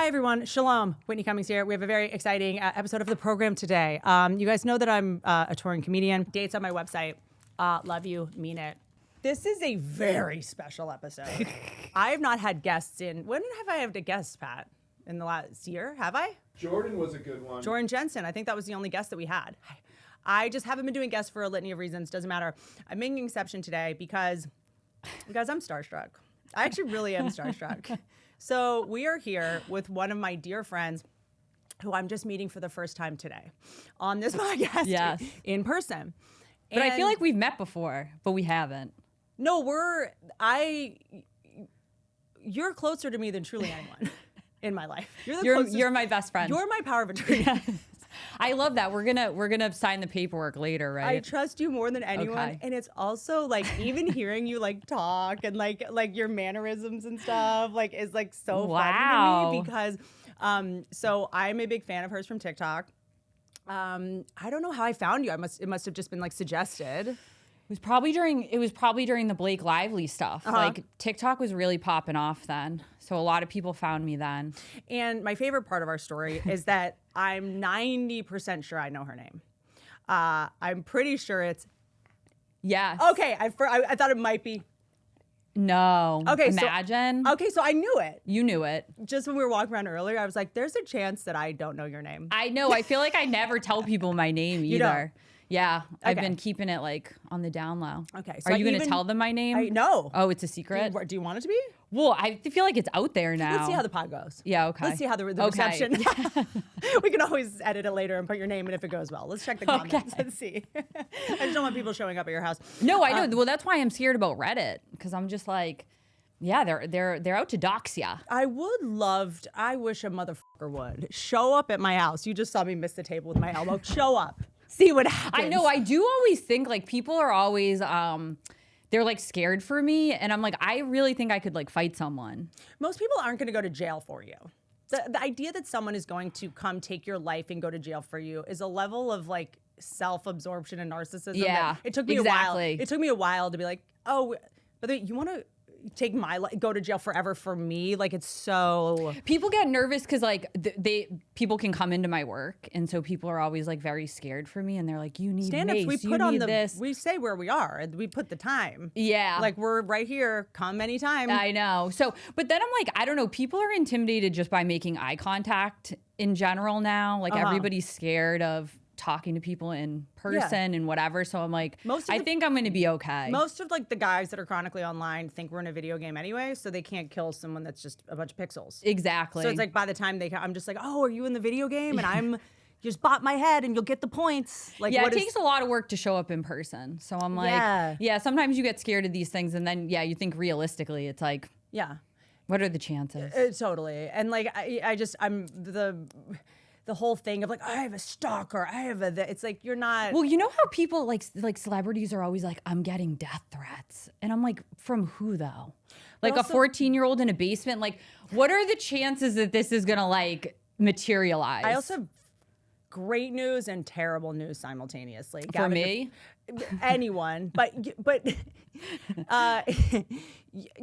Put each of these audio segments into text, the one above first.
Hi, everyone. Shalom. Whitney Cummings here. We have a very exciting episode of the program today. You guys know that I'm a touring comedian. Dates on my website. Love you. Mean it. This is a very special episode. I have not had guests in... When have I had a guest, Pat? In the last year? Have I? Jordan was a good one. Jordan Jensen. I think that was the only guest that we had. I just haven't been doing guests for a litany of reasons. Doesn't matter. I'm making an exception today because I'm starstruck. I actually really am starstruck. So we are here with one of my dear friends who I'm just meeting for the first time today on this podcast in person. But I feel like we've met before, but we haven't. No, you're closer to me than truly anyone in my life. You're my best friend. You're my power of attorney. I love that. We're gonna sign the paperwork later, right? I trust you more than anyone, Okay. and it's also like even hearing you like talk and like your mannerisms and stuff like is like so funny to me because so I'm a big fan of hers from TikTok. I don't know how I found you. It must have just been like suggested. It was probably during the Blake Lively stuff. Like TikTok was really popping off then. So a lot of people found me then. And my favorite part of our story is that I'm 90% sure I know her name. I'm pretty sure it's... Yes. Okay, I thought it might be... No. Okay, Imagine. So I knew it. You knew it. Just when we were walking around earlier, I was like, there's a chance that I don't know your name. I know. I feel like I never tell people my name either. You don't? Yeah, I've been keeping it like on the down low. Okay. So Are you going to tell them my name? No. Oh, it's a secret? Do you want it to be? Well, I feel like it's out there now. Let's see how the pod goes. Yeah, okay. Let's see how the reception. We can always edit it later and put your name in if it goes well. Let's check the comments and see. I just don't want people showing up at your house. No, I know. Well, that's why I'm scared about Reddit because I'm just like, yeah, they're out to dox ya. I wish a motherfucker would show up at my house. You just saw me miss the table with my elbow. Show up. See what happens. I know. I do always think like people are always they're like scared for me, and I'm like, I really think I could like fight someone. Most people aren't going to go to jail for you. The idea that someone is going to come take your life and go to jail for you is a level of like self-absorption and narcissism. Yeah, it took me a while. It took me a while to be like, oh, but you want to take my life, go to jail forever for me? Like it's so... People get nervous because like people can come into my work, and so people are always like very scared for me, and they're like, you need stand-ups. mace, We put on this. We say where we are, and we put the time. Yeah, like we're right here. Come anytime. I know. So, but then I'm like, I don't know. People are intimidated just by making eye contact in general now. Like everybody's scared of talking to people in person and whatever. So I'm like, I think I'm going to be okay. Most of like the guys that are chronically online think we're in a video game anyway, so they can't kill someone that's just a bunch of pixels. Exactly. So it's like by the time I'm just like, oh, are you in the video game? And I'm just bop my head and you'll get the points. Like, yeah, it takes a lot of work to show up in person. So I'm like, yeah, sometimes you get scared of these things, and then you think realistically, it's like, what are the chances? Totally. And like, I'm the whole thing of like, I have a stalker, it's like, you're not. Well, you know how people like celebrities are always like, I'm getting death threats. And I'm like, from who though? Like also, a 14-year-old in a basement? Like, what are the chances that this is gonna like materialize? I also have great news and terrible news simultaneously. For me? Anyone, but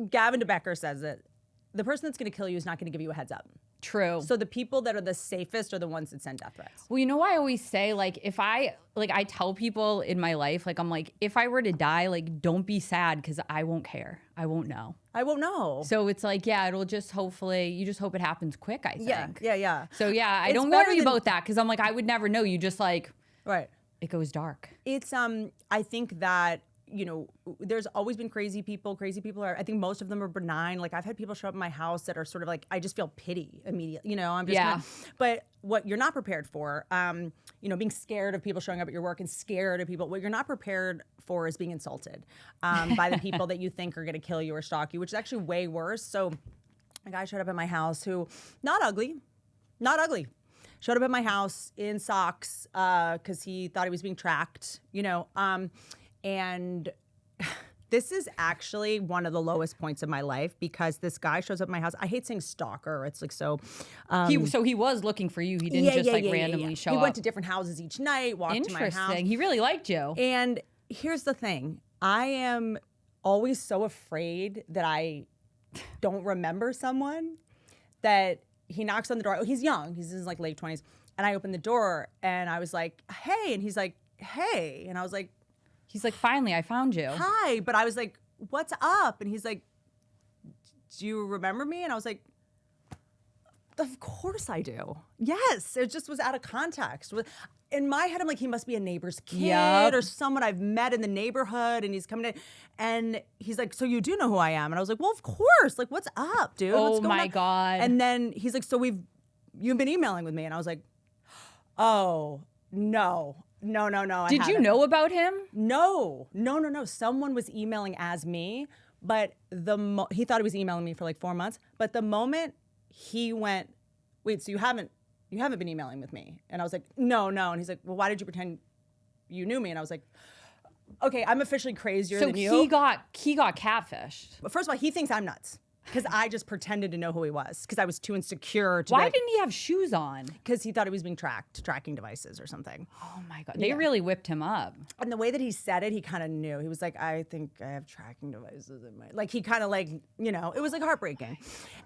Gavin DeBecker says that the person that's gonna kill you is not gonna give you a heads up. True. So the people that are the safest are the ones that send death threats. Well, you know what I always say? Like, if I tell people in my life, like, I'm like, if I were to die, like, don't be sad because I won't care. I won't know. I won't know. So it's like, yeah, it'll just you just hope it happens quick, I think. Yeah. So yeah, I don't worry about that because I'm like, I would never know. You just like, it goes dark. It's, I think that, you know, there's always been crazy people. Crazy people are, I think most of them are benign. Like I've had people show up at my house that are sort of like, I just feel pity immediately, you know, I'm just, but what you're not prepared for, you know, being scared of people showing up at your work and scared of people, what you're not prepared for is being insulted by the people that you think are going to kill you or stalk you, which is actually way worse. So a guy showed up at my house who, not ugly, showed up at my house in socks because he thought he was being tracked, you know, and this is actually one of the lowest points of my life because this guy shows up at my house. I hate saying stalker. It's like so. He was looking for you. He didn't randomly show up. He went to different houses each night, walked to my house. Interesting. He really liked you. And here's the thing. I am always so afraid that I don't remember someone that he knocks on the door. Oh, he's young. He's in his like late 20s. And I opened the door and I was like, hey. And he's like, hey. And I was like, he's like, finally, I found you. Hi. But I was like, what's up? And he's like, do you remember me? And I was like, of course I do. Yes. It just was out of context. In my head, I'm like, he must be a neighbor's kid or someone I've met in the neighborhood, and he's coming in. And he's like, so you do know who I am? And I was like, well, of course. Like, what's up, dude? Oh, my God. And then he's like, so you've been emailing with me. And I was like, oh, no. Did you know about him? No. Someone was emailing as me, but he thought he was emailing me for like 4 months. But the moment he went, wait, so you haven't been emailing with me? And I was like, no. And he's like, well, why did you pretend you knew me? And I was like, okay, I'm officially crazier than you. So he got catfished. But first of all, he thinks I'm nuts because I just pretended to know who he was because I was too insecure to. Why didn't he have shoes on? Because he thought he was being tracked, tracking devices or something. Oh my God. They really whipped him up. And the way that he said it, he kind of knew. He was like, I think I have tracking devices in my, like he kind of like, it was like heartbreaking.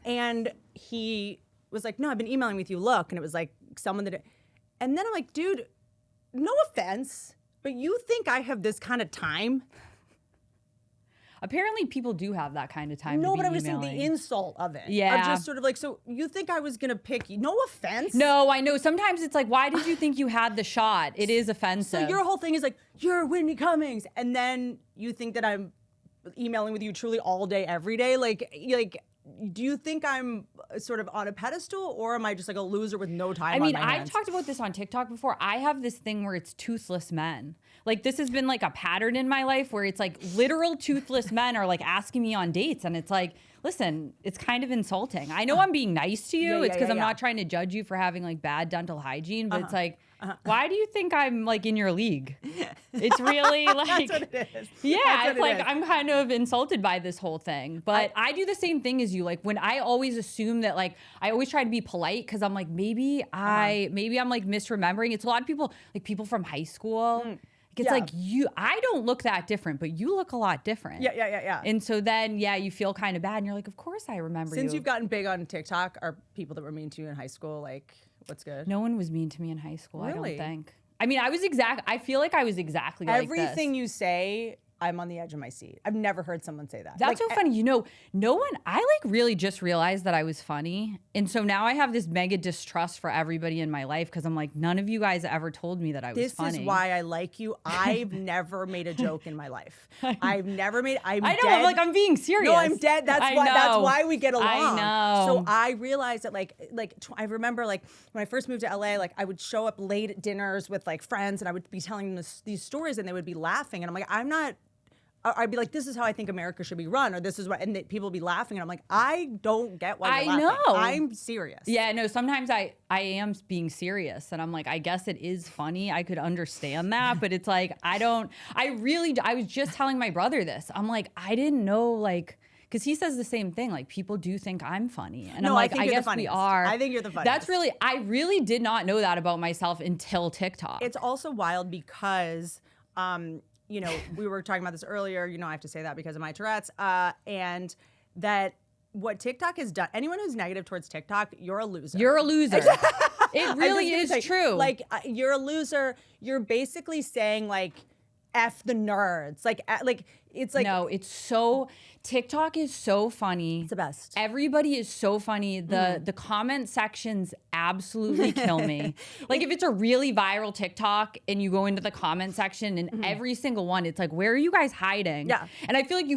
And he was like, no, I've been emailing with you, look. And it was like someone that, and then I'm like, dude, no offense, but you think I have this kind of time? Apparently people do have that kind of time. No, to be but I'm just saying emailing. the insult of it. Yeah. I'm just sort of like, so you think I was going to pick you? No offense. No, I know. Sometimes it's like, why did you think you had the shot? It is offensive. So your whole thing is like, you're Whitney Cummings. And then you think that I'm emailing with you truly all day, every day. Like, do you think I'm sort of on a pedestal, or am I just like a loser with no time? I mean, on my I've hands? talked about this on TikTok before. I have this thing where it's toothless men. Like, this has been like a pattern in my life where it's like literal toothless men are like asking me on dates, and it's like, listen, it's kind of insulting. I know I'm being nice to you. It's because I'm not trying to judge you for having like bad dental hygiene, but it's like, why do you think I'm like in your league? It's really like, that's what it is. Yeah, it's like I'm kind of insulted by this whole thing. But I do the same thing as you. Like when I always assume that, like, I always try to be polite because I'm like, maybe I'm like misremembering. It's a lot of people, like people from high school. It's like I don't look that different, but you look a lot different. Yeah. And so then, you feel kind of bad, and you're like, of course I remember you. Since you've gotten big on TikTok, are people that were mean to you in high school like, what's good? No one was mean to me in high school, Really? I don't think. I mean, I feel like I was exactly like this. Everything you say, I'm on the edge of my seat. I've never heard someone say that. That's like, so funny. No one, I like really just realized that I was funny. And so now I have this mega distrust for everybody in my life because I'm like, none of you guys ever told me that I was funny. This is why I like you. I've never made a joke in my life. I've never made, I know, dead. Like I'm being serious. No, I'm dead. That's why we get along. I know. So I realized that I remember like when I first moved to LA, like I would show up late at dinners with like friends and I would be telling them these stories and they would be laughing. And I'm like, I'd be like, this is how I think America should be run, or this is what, and people would be laughing, and I'm like, I don't get why you're laughing. Know. I'm serious. Yeah, no, sometimes I am being serious, and I'm like, I guess it is funny. I could understand that, but it's like, I was just telling my brother this. I'm like, I didn't know, like, because he says the same thing. Like, people do think I'm funny. And I'm like, I guess we are. I think you're the funniest. I really did not know that about myself until TikTok. It's also wild because, we were talking about this earlier, I have to say that because of my Tourette's, and that what TikTok has done, anyone who's negative towards TikTok, you're a loser. You're a loser. It really is true. Like, you're a loser. You're basically saying, like, F the nerds. Like, it's like. No, it's so, TikTok is so funny. It's the best. Everybody is so funny. The comment sections absolutely kill me. Like if it's a really viral TikTok and you go into the comment section and every single one, it's like, where are you guys hiding? Yeah. And I feel like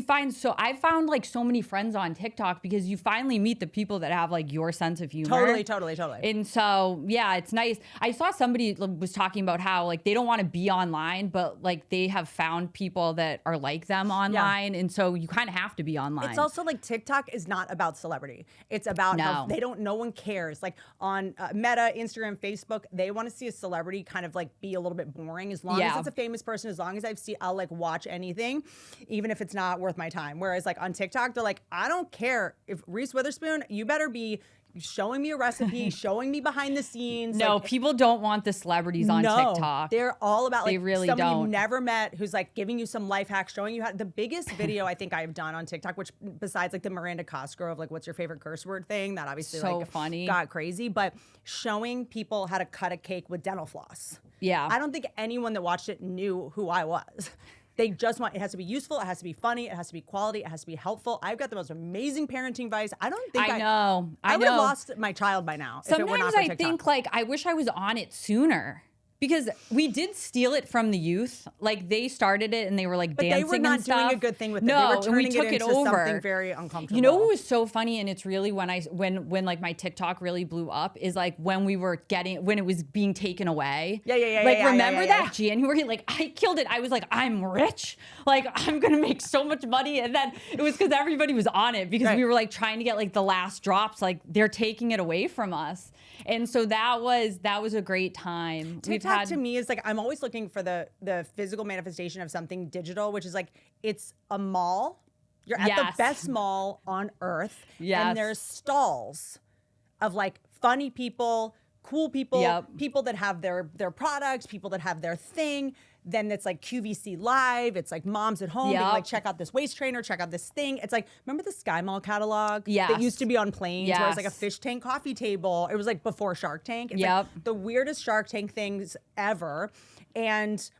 I found like so many friends on TikTok because you finally meet the people that have like your sense of humor. Totally. And so, yeah, it's nice. I saw somebody was talking about how like they don't want to be online, but like they have found people that are like them online. Yeah. And so you kind of have to be online. It's also like TikTok is not about celebrity. It's about how no one cares. Like on Meta, Instagram, Facebook, they want to see a celebrity kind of like be a little bit boring. As long as it's a famous person, as long as I'll like watch anything, even if it's not worth my time. Whereas like on TikTok, they're like, I don't care if Reese Witherspoon, you better be showing me a recipe, showing me behind the scenes. No, people don't want the celebrities on TikTok. They're all about like really someone don't. you've never met who's like giving you some life hack, showing you how. The biggest video I think I've done on TikTok, which besides like the Miranda Cosgrove, like what's your favorite curse word thing, that obviously so like funny, got crazy, but showing people how to cut a cake with dental floss. Yeah. I don't think anyone that watched it knew who I was. They just want, it has to be useful, it has to be funny, it has to be quality, it has to be helpful. I've got the most amazing parenting advice. I don't think I would have lost my child by now. Sometimes I think like, I wish I was on it sooner. Because we did steal it from the youth. Like they started it and they were like dancing and stuff. But they were not doing a good thing with it. No, they were turning and we took it over. Something very uncomfortable. You know what was so funny, and it's really when like my TikTok really blew up, is like when it was being taken away. Yeah. Like remember that January? Like I killed it. I was like, I'm rich. Like I'm gonna make so much money. And then it was because everybody was on it because we were like trying to get like the last drops. Like they're taking it away from us. And so that was a great time. TikTok to me is like, I'm always looking for the physical manifestation of something digital, which is like, it's a mall. You're at the best mall on earth. Yes. And there's stalls of like funny people, cool people, people that have their products, people that have their thing. Then it's like QVC Live. It's like moms at home being like, check out this waist trainer, check out this thing. It's like, remember the Sky Mall catalog that used to be on planes where it was like a fish tank coffee table. It was like before Shark Tank. It's like the weirdest Shark Tank things ever. And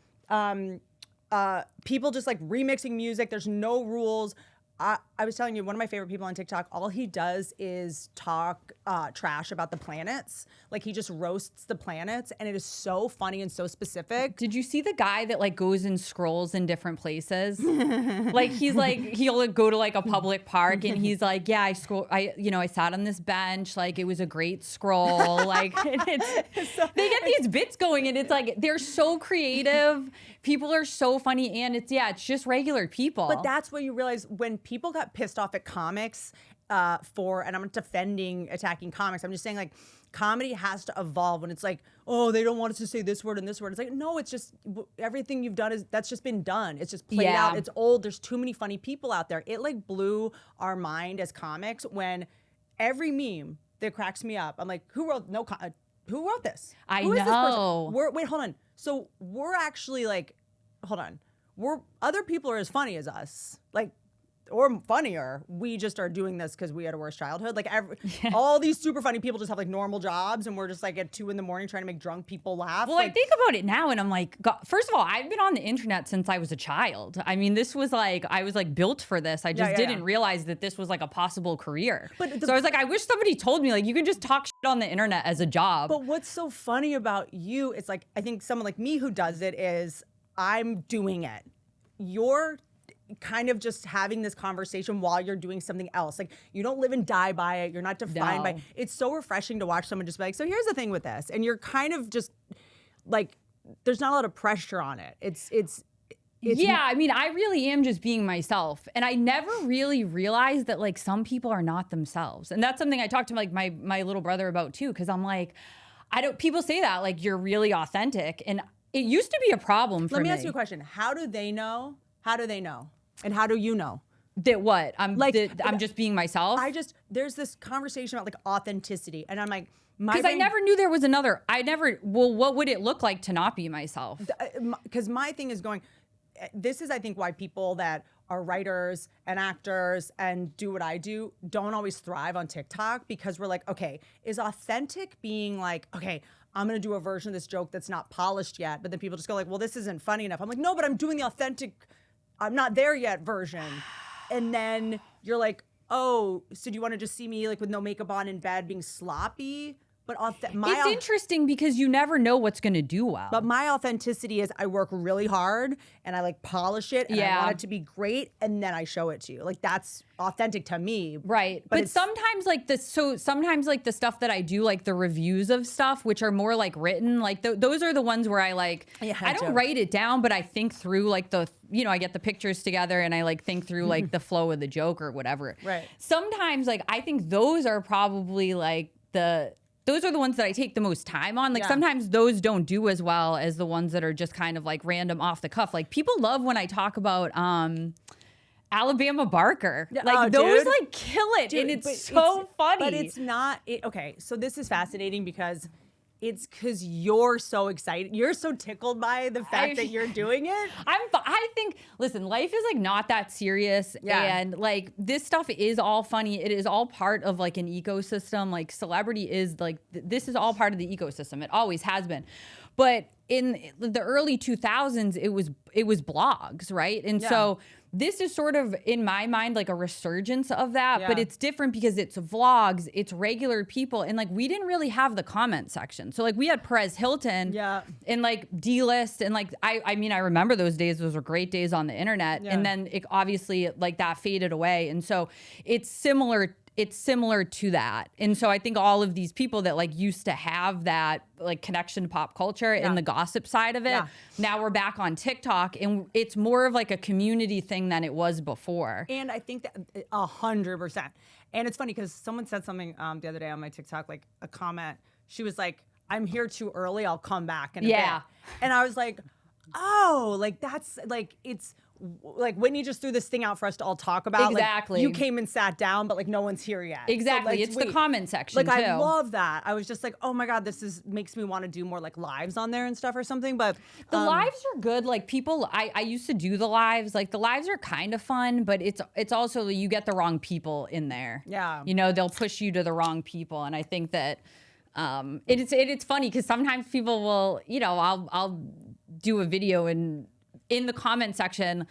people just like remixing music. There's no rules. I was telling you, one of my favorite people on TikTok, all he does is talk trash about the planets. Like he just roasts the planets, and it is so funny and so specific. Did you see the guy that like goes and scrolls in different places? Like he's like, he'll go to like a public park and he's like, yeah, I sat on this bench. Like it was a great scroll. Like they get these bits going, and it's like, they're so creative. People are so funny, and it's just regular people. But that's what you realize when people got pissed off at comics and I'm not attacking comics. I'm just saying like comedy has to evolve when it's like, oh, they don't want us to say this word and this word. It's like, no, it's just everything you've done that's just been done. It's just played out. It's old. There's too many funny people out there. It like blew our mind as comics when every meme that cracks me up, I'm like, who wrote this? Who is this person? Wait, hold on. So we're actually like, hold on. Other people are as funny as us. Like, or funnier. We just are doing this because we had a worse childhood. Like all these super funny people just have like normal jobs, and we're just like at 2 a.m. trying to make drunk people laugh. Well, I think about it now, and I'm like, God, first of all, I've been on the internet since I was a child. I mean, this was like, I was like built for this. I just didn't realize that this was like a possible career. So I was like, I wish somebody told me like, you can just talk shit on the internet as a job. But what's so funny about you, it's like, I think someone like me who does it is, I'm doing it. You're kind of just having this conversation while you're doing something else. Like you don't live and die by it. You're not defined by it. It's so refreshing to watch someone just be like, so here's the thing with this. And you're kind of just like, there's not a lot of pressure on it. It's I mean, I really am just being myself. And I never really realized that like some people are not themselves. And that's something I talked to like my little brother about too. Cause I'm like, people say that like you're really authentic. And it used to be a problem for me. Let me ask you a question. How do they know? How do they know? And how do you know? That what? I'm just being myself? There's this conversation about like authenticity. And I'm like, because I never knew there was another. What would it look like to not be myself? Because my thing is going, this is I think why people that are writers and actors and do what I do don't always thrive on TikTok, because we're like, okay, is authentic being like, okay, I'm gonna do a version of this joke that's not polished yet, but then people just go like, well, this isn't funny enough. I'm like, no, but I'm doing the authentic, I'm not there yet version. And then you're like, oh, so do you want to just see me like with no makeup on in bed being sloppy? But it's interesting because you never know what's going to do well. But my authenticity is I work really hard and I like polish it and I want it to be great, and then I show it to you. Like that's authentic to me. Right. But sometimes like the stuff that I do, like the reviews of stuff, which are more like written, like those are the ones where I like, I don't write it down, but I think through like I get the pictures together and I like think through like the flow of the joke or whatever. Right. Sometimes like I think those are probably like those are the ones that I take the most time on. Like sometimes those don't do as well as the ones that are just kind of like random off the cuff. Like people love when I talk about Alabama Barker. Like those dude. like kill it. Dude, and it's so funny. But it's not, okay, so this is fascinating because it's because you're so excited. You're so tickled by the fact that you're doing it. I think, listen, life is like not that serious. Yeah. And like this stuff is all funny. It is all part of like an ecosystem. Like celebrity is like, this is all part of the ecosystem. It always has been. But in the early 2000s, it was blogs, right? And so this is sort of, in my mind, like a resurgence of that, but it's different because it's vlogs, it's regular people, and like we didn't really have the comment section. So like we had Perez Hilton and like D-list, and like I mean I remember those days. Those were great days on the internet, and then it obviously like that faded away, and so it's similar to that. And so I think all of these people that like used to have that like connection to pop culture and the gossip side of it, now we're back on TikTok, and it's more of like a community thing than it was before. And I think that 100%. And it's funny because someone said something the other day on my TikTok, like a comment. She was like, "I'm here too early. I'll come back in a bit." And I was like, oh, like that's like, it's like Whitney just threw this thing out for us to all talk about. Exactly. Like, you came and sat down, but like no one's here yet. Exactly. So, like, it's the comment section like, too. I love that. I was just like, oh my God, makes me want to do more like lives on there and stuff or something. But the lives are good. Like people, I used to do the lives. Like the lives are kind of fun, but it's also, you get the wrong people in there. Yeah. You know, they'll push you to the wrong people. And I think that it's funny because sometimes people will, you know, I'll do a video and in the comment section,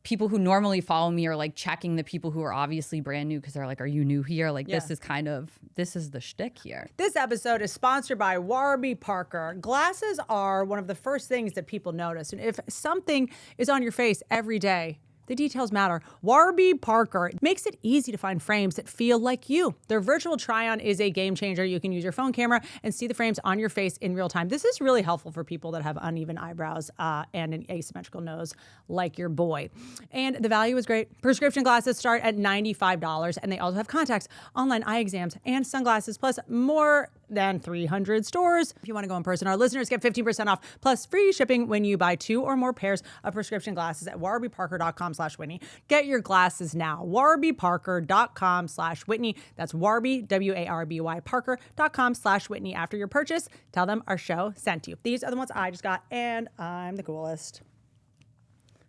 people who normally follow me are like checking the people who are obviously brand new because they're like, are you new here? Like this is the shtick here. This episode is sponsored by Warby Parker. Glasses are one of the first things that people notice. And if something is on your face every day, the details matter. Warby Parker makes it easy to find frames that feel like you. Their virtual try-on is a game changer. You can use your phone camera and see the frames on your face in real time. This is really helpful for people that have uneven eyebrows and an asymmetrical nose like your boy. And the value is great. Prescription glasses start at $95, and they also have contacts, online eye exams, and sunglasses, plus more than 300 stores. If you want to go in person, our listeners get 15% off plus free shipping when you buy 2 or more pairs of prescription glasses at warbyparker.com/Whitney. Get your glasses now. warbyparker.com/Whitney. That's Warby, WARBY, Parker.com/Whitney. After your purchase, tell them our show sent you. These are the ones I just got, and I'm the coolest.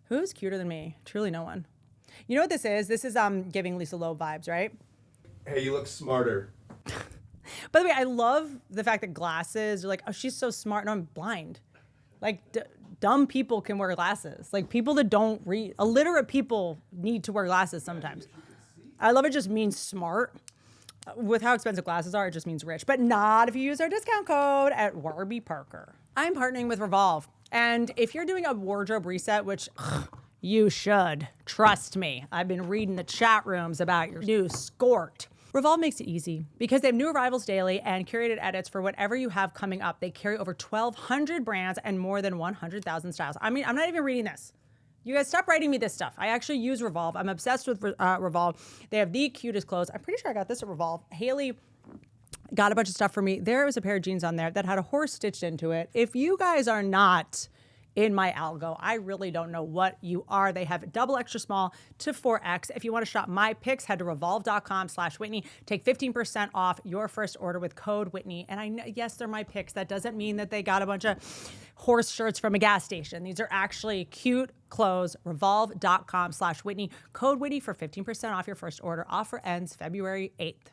Who's cuter than me? Truly no one. You know what this is? This is giving Lisa Loeb vibes, right? Hey, you look smarter. By the way, I love the fact that glasses are like, oh, she's so smart. No, I'm blind. Like, dumb people can wear glasses. Like, people that don't read, illiterate people need to wear glasses sometimes. I love it just means smart. With how expensive glasses are, it just means rich. But not if you use our discount code at Warby Parker. I'm partnering with Revolve. And if you're doing a wardrobe reset, which you should, trust me. I've been reading the chat rooms about your new skort. Revolve makes it easy because they have new arrivals daily and curated edits for whatever you have coming up. They carry over 1,200 brands and more than 100,000 styles. I mean, I'm not even reading this. You guys stop writing me this stuff. I actually use Revolve. I'm obsessed with Revolve. They have the cutest clothes. I'm pretty sure I got this at Revolve. Haley got a bunch of stuff for me. There was a pair of jeans on there that had a horse stitched into it. If you guys are not in my algo, I really don't know what you are. They have double extra small to 4X. If you want to shop my picks, head to revolve.com/Whitney. Take 15% off your first order with code Whitney. And I know, yes, they're my picks. That doesn't mean that they got a bunch of horse shirts from a gas station. These are actually cute clothes. Revolve.com/Whitney. Code Whitney for 15% off your first order. Offer ends February 8th.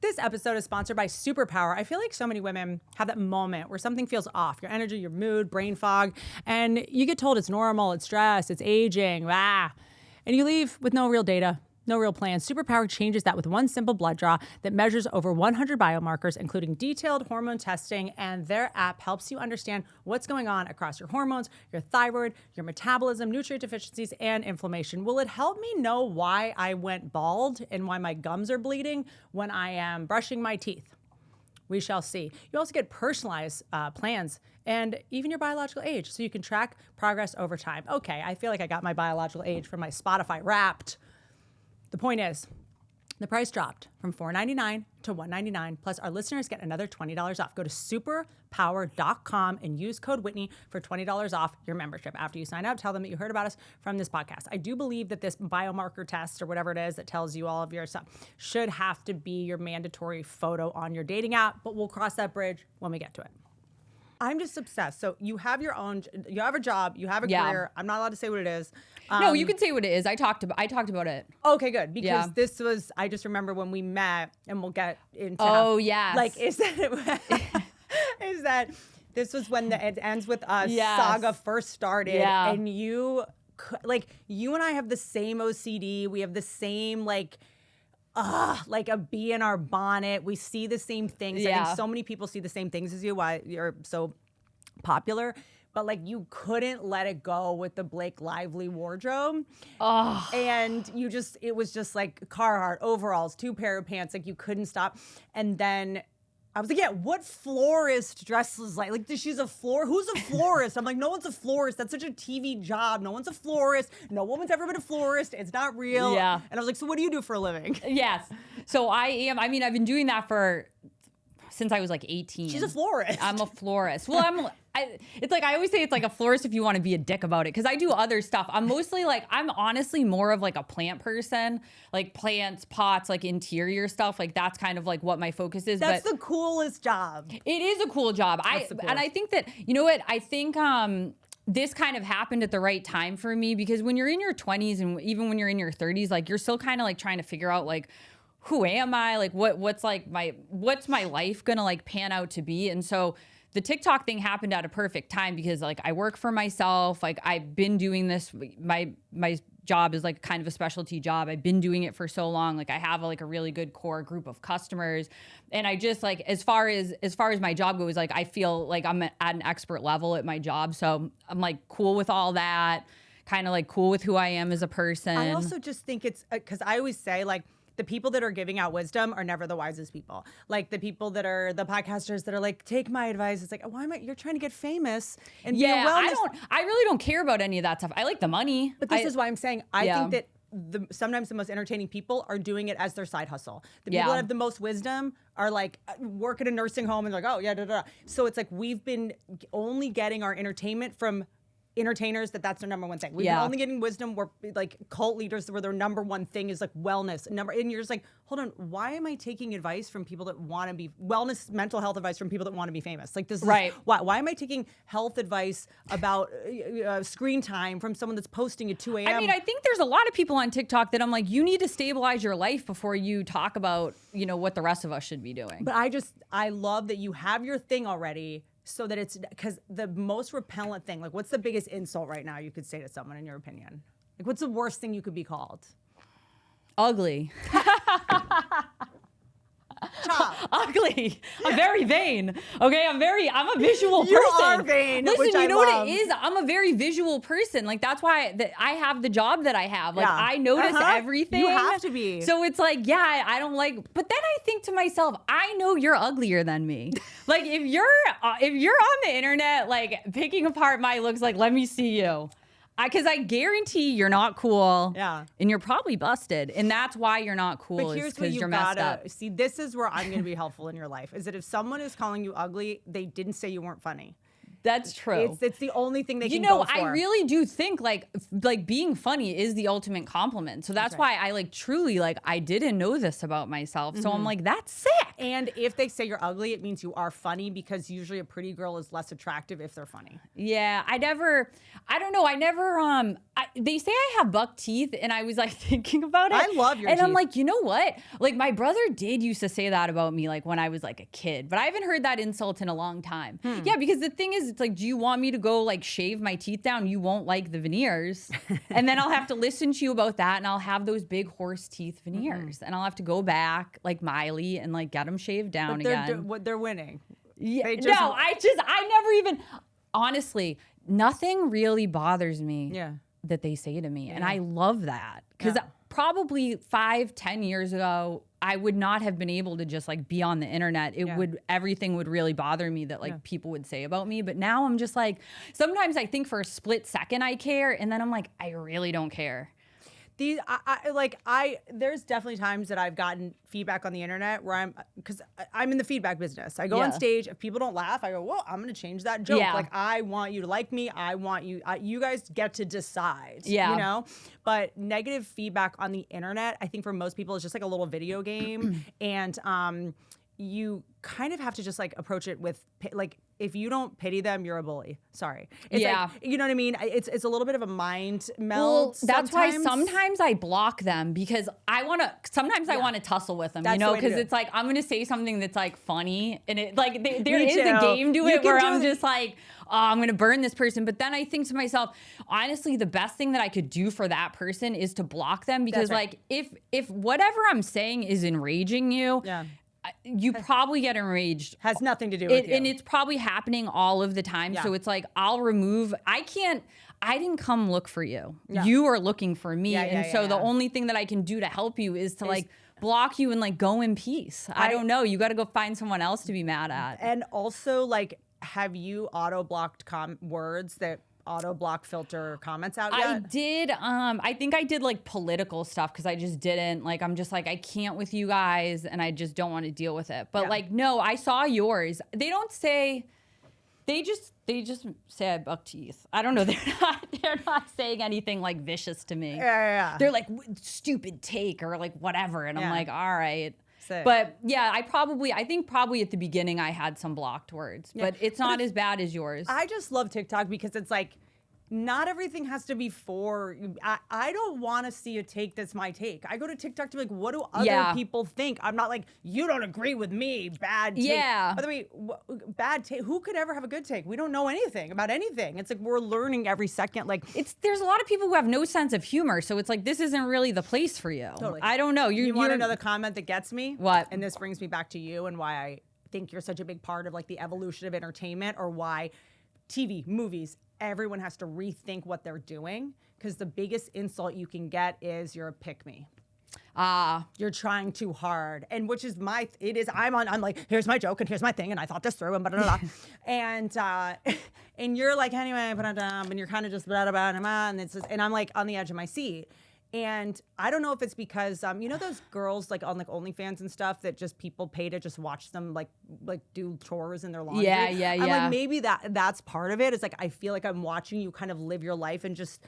This episode is sponsored by SUPERPOWER. I feel like so many women have that moment where something feels off. Your energy, your mood, brain fog, and you get told it's normal, it's stress, it's aging, and you leave with no real data, no real plan. SUPERPOWER changes that with one simple blood draw that measures over 100 biomarkers, including detailed hormone testing, and their app helps you understand what's going on across your hormones, your thyroid, your metabolism, nutrient deficiencies, and inflammation. Will it help me know why I went bald and why my gums are bleeding when I am brushing my teeth? We shall see. You also get personalized plans and even your biological age, so you can track progress over time. Okay, I feel like I got my biological age from my Spotify Wrapped. The point is, The price dropped from $4.99 to $1.99. Plus, our listeners get another $20 off. Go to superpower.com and use code Whitney for $20 off your membership. After you sign up, tell them that you heard about us from this podcast. I do believe that this biomarker test or whatever it is that tells you all of your stuff should have to be your mandatory photo on your dating app, but we'll cross that bridge when we get to it. I'm just obsessed. So you have your own, you have a job, you have a career. I'm not allowed to say what it is. No, you can say what it is. I talked about it. Okay, good. Because this was, I just remember when we met, and we'll get into yes. Like, is that this was when the It Ends With Us saga first started. Yeah. And you and I have the same OCD. We have the same, like a bee in our bonnet. We see the same things. I think so many people see the same things as you, why you're so popular. But like, you couldn't let it go with the Blake Lively wardrobe. Oh. And it was just like Carhartt overalls, 2 pair of pants. Like, you couldn't stop. And then I was like, what florist dresses like she's a who's a florist? I'm like, no one's a florist. That's such a TV job. No one's a florist. No woman's ever been a florist. It's not real. Yeah. And I was like, so what do you do for a living? Yes. So I've been doing that since I was like 18. She's a florist. I'm a florist. Well, it's like, I always say it's like a florist if you want to be a dick about it, because I do other stuff. I'm honestly more of like a plant person, like plants, pots, like interior stuff. Like, that's kind of like what my focus is. That's the coolest job. It is a cool job. And I think that, you know what, I think this kind of happened at the right time for me, because when you're in your 20s and even when you're in your 30s, like, you're still kind of like trying to figure out like, who am I? Like, what's my life gonna like pan out to be? And so the TikTok thing happened at a perfect time, because like, I work for myself. Like, I've been doing this. My job is like kind of a specialty job. I've been doing it for so long. Like, I have like a really good core group of customers. And I just like, as far as my job goes, like, I feel like I'm at an expert level at my job. So I'm like cool with all that, kind of like cool with who I am as a person. I also just think it's, because I always say, like, the people that are giving out wisdom are never the wisest people. Like, the people that are the podcasters that are like, take my advice. It's like, you're trying to get famous and be a wellness. I really don't care about any of that stuff. I like the money. But this is why I'm saying, I think that sometimes the most entertaining people are doing it as their side hustle. The people that have the most wisdom are like, work at a nursing home and they're like, oh yeah, da, da, da. So it's like, we've been only getting our entertainment from entertainers, that's their number one thing. We've been only getting wisdom where like cult leaders where their number one thing is like wellness. And you're just like, hold on, why am I taking advice from people that want to be wellness, mental health advice from people that want to be famous? Like, this is why am I taking health advice about screen time from someone that's posting at 2 a.m.? I mean, I think there's a lot of people on TikTok that I'm like, you need to stabilize your life before you talk about, what the rest of us should be doing. But I love that you have your thing already. So that it's, because the most repellent thing, like, what's the biggest insult right now you could say to someone, in your opinion? Like, what's the worst thing you could be called? Ugly. Ugly. I'm very vain. Okay, I'm a visual person. You are vain. Listen, which you I know love. what it is? I'm a very visual person. Like, that's why I have the job that I have. Like, I notice everything. You have to be. So it's like, I don't like. But then I think to myself, I know you're uglier than me. Like, if you're on the internet, like, picking apart my looks, like, let me see you. Because I guarantee you're not cool. Yeah. And you're probably busted. And that's why you're not cool. But here's what you gotta see. This is where I'm going to be helpful in your life. Is that if someone is calling you ugly, they didn't say you weren't funny. That's true. It's the only thing they can go for. I really do think like being funny is the ultimate compliment. So that's why I like truly like I didn't know this about myself. So I'm like, that's sick. And if they say you're ugly, it means you are funny, because usually a pretty girl is less attractive if they're funny. Yeah, I don't know. They say I have buck teeth, and I was like thinking about it. I love your teeth. And I'm like, you know what? Like, my brother did used to say that about me, like when I was like a kid, but I haven't heard that insult in a long time. Yeah, because the thing is, it's like, do you want me to go like shave my teeth down? You won't like the veneers. And then I'll have to listen to you about that, and I'll have those big horse teeth veneers, and I'll have to go back like Miley and like get them shaved down again. They're winning. Yeah, I never even, honestly, nothing really bothers me that they say to me. And I love that, because probably 5-10 years ago, I would not have been able to just like be on the internet. Everything would really bother me that like people would say about me. But now I'm just like, sometimes I think for a split second I care, and then I'm like, I really don't care. there's definitely times that I've gotten feedback on the internet where because I'm in the feedback business. I go on stage. If people don't laugh, I go, well, I'm going to change that joke. Yeah. Like, I want you to like me. I want you, you guys get to decide, Yeah. you know? But negative feedback on the internet, I think for most people, is just like a little video game. And you kind of have to just like approach it with like, if you don't pity them, you're a bully. Sorry. It's like, you know what I mean? It's a little bit of a mind meld. Well, that's why sometimes I block them because I want to tussle with them, you know, because it's like, I'm going to say something that's like funny. And it like, there is a game to it where I'm just like, oh, I'm going to burn this person. But then I think to myself, honestly, the best thing that I could do for that person is to block them because like, if whatever I'm saying is enraging you, you probably get enraged. Has nothing to do with you. And it's probably happening all of the time. So it's like, I didn't come look for you. You are looking for me. The only thing that I can do to help you is to like block you and like go in peace. I don't know. You got to go find someone else to be mad at. And also like, have you auto-blocked words that auto-block filter comments out yet? I did. I think I did like political stuff because I just didn't like, I'm just like, I can't with you guys and I just don't want to deal with it. But like, no, I saw yours. They don't say, they just say I buck teeth. I don't know. They're not saying anything like vicious to me. They're like stupid take or like whatever. And I'm like, all right. Sick. But yeah, I think probably at the beginning I had some blocked words, but it's not as bad as yours. I just love TikTok because it's like, not everything has to be for, I don't want to see a take that's my take. I go to TikTok to be like, what do other people think? I'm not like, you don't agree with me, bad take. Yeah. By the way, bad take, who could ever have a good take? We don't know anything about anything. It's like, we're learning every second. Like, there's a lot of people who have no sense of humor. So it's like, this isn't really the place for you. Totally. I don't know. You want another comment that gets me? What? And this brings me back to you and why I think you're such a big part of like the evolution of entertainment, or why TV, movies, everyone has to rethink what they're doing, because the biggest insult you can get is you're a pick-me. You're trying too hard, and which is I'm like, here's my joke and here's my thing and I thought this through and blah, blah, blah. and you're like, anyway, and you're kind of just blah, blah, blah, blah, and I'm like on the edge of my seat. And I don't know if it's because you know those girls like on like OnlyFans and stuff that just people pay to just watch them like do chores in their laundry. Yeah. I'm like, maybe that's part of it. It's like, I feel like I'm watching you kind of live your life and just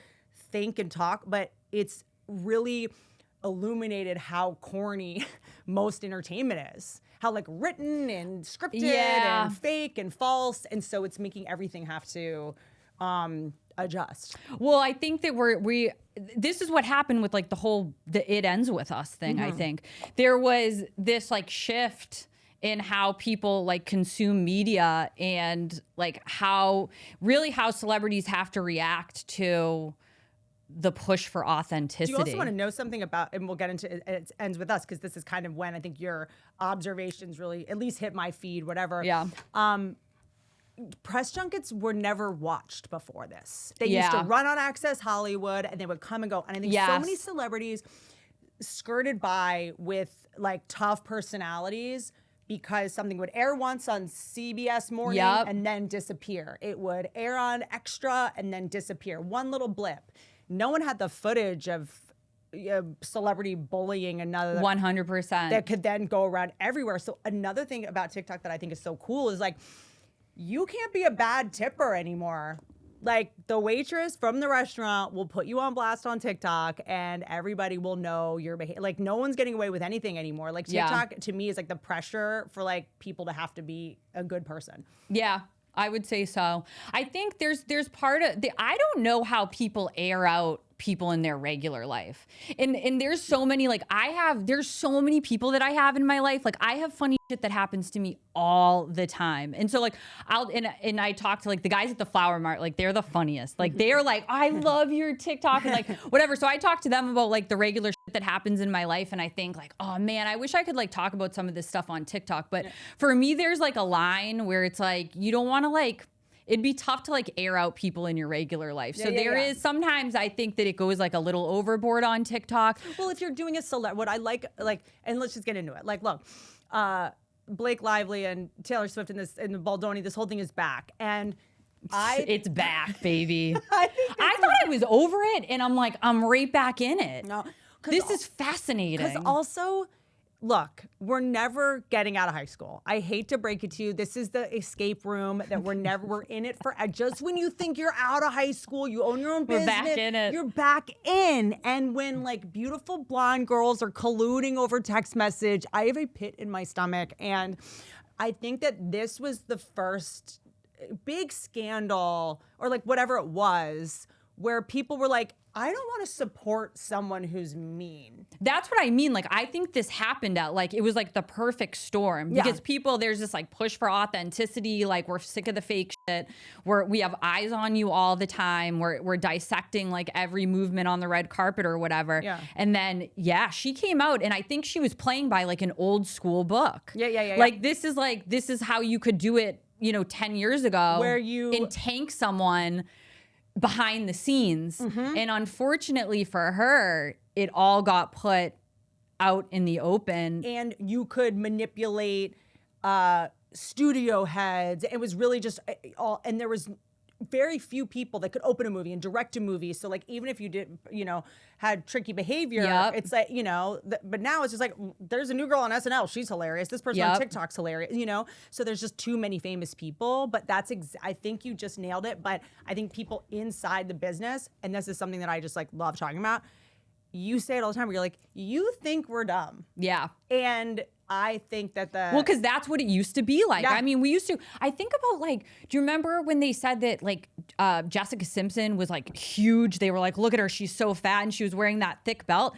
think and talk, but it's really illuminated how corny most entertainment is. How like written and scripted and fake and false, and so it's making everything have to adjust. Well, I think that this is what happened with like the it ends with us thing. I think there was this like shift in how people like consume media, and like how celebrities have to react to the push for authenticity. Do you also want to know something about, and we'll get into it, it ends with us, because this is kind of when I think your observations really at least hit my feed, whatever. Yeah. Press junkets were never watched before this. They used to run on Access Hollywood and they would come and go. And I think so many celebrities skirted by with like tough personalities because something would air once on CBS Morning and then disappear. It would air on Extra and then disappear. One little blip. No one had the footage of celebrity bullying another 100% that could then go around everywhere. So another thing about TikTok that I think is so cool is like, you can't be a bad tipper anymore. Like, the waitress from the restaurant will put you on blast on TikTok and everybody will know your behavior. Like, no one's getting away with anything anymore. Like, TikTok to me is like the pressure for like people to have to be a good person. Yeah. I would say so. I think there's part of I don't know how people air out people in their regular life. And there's so many, like there's so many people that I have in my life. Like, I have funny shit that happens to me all the time. And so like and I talk to like the guys at the flower mart, like they're the funniest. Like they're like, I love your TikTok and like whatever. So I talk to them about like the regular shit that happens in my life. And I think like, oh man, I wish I could like talk about some of this stuff on TikTok. But for me, there's like a line where it's like, you don't want to like, it'd be tough to like air out people in your regular life. So there is sometimes I think that it goes like a little overboard on TikTok. Well, if you're doing what I like, and let's just get into it. Like, look, Blake Lively and Taylor Swift and the Baldoni, this whole thing is back. And It's back, baby. I thought I was over it, and I'm like, I'm right back in it. No, this is fascinating. Because also, look, we're never getting out of high school. I hate to break it to you. This is the escape room that we're in it for. Just when you think you're out of high school, you own your own business. We're back in it. You're back in. And when like beautiful blonde girls are colluding over text message, I have a pit in my stomach. And I think that this was the first big scandal, or like whatever it was, where people were like, I don't want to support someone who's mean. That's what I mean. Like, I think this happened at like, it was like the perfect storm because people, there's this like push for authenticity. Like, we're sick of the fake shit. We have eyes on you all the time. We're dissecting like every movement on the red carpet or whatever. Yeah. And then, she came out, and I think she was playing by like an old school book. Yeah. Like, this is how you could do it, 10 years ago, where you tank someone behind the scenes. And unfortunately for her, it all got put out in the open. And you could manipulate studio heads. It was really just all, and there was very few people that could open a movie and direct a movie. So like, even if you did, had tricky behavior, it's like, but now it's just like, there's a new girl on SNL. She's hilarious. This person on TikTok's hilarious, So there's just too many famous people, but that's, I think you just nailed it. But I think people inside the business, and this is something that I just like love talking about, you say it all the time where you're like, you think we're dumb. Yeah. And I think that because that's what it used to be like. Yeah. I mean, I think about like, do you remember when they said that like Jessica Simpson was like huge? They were like, look at her, she's so fat, and she was wearing that thick belt.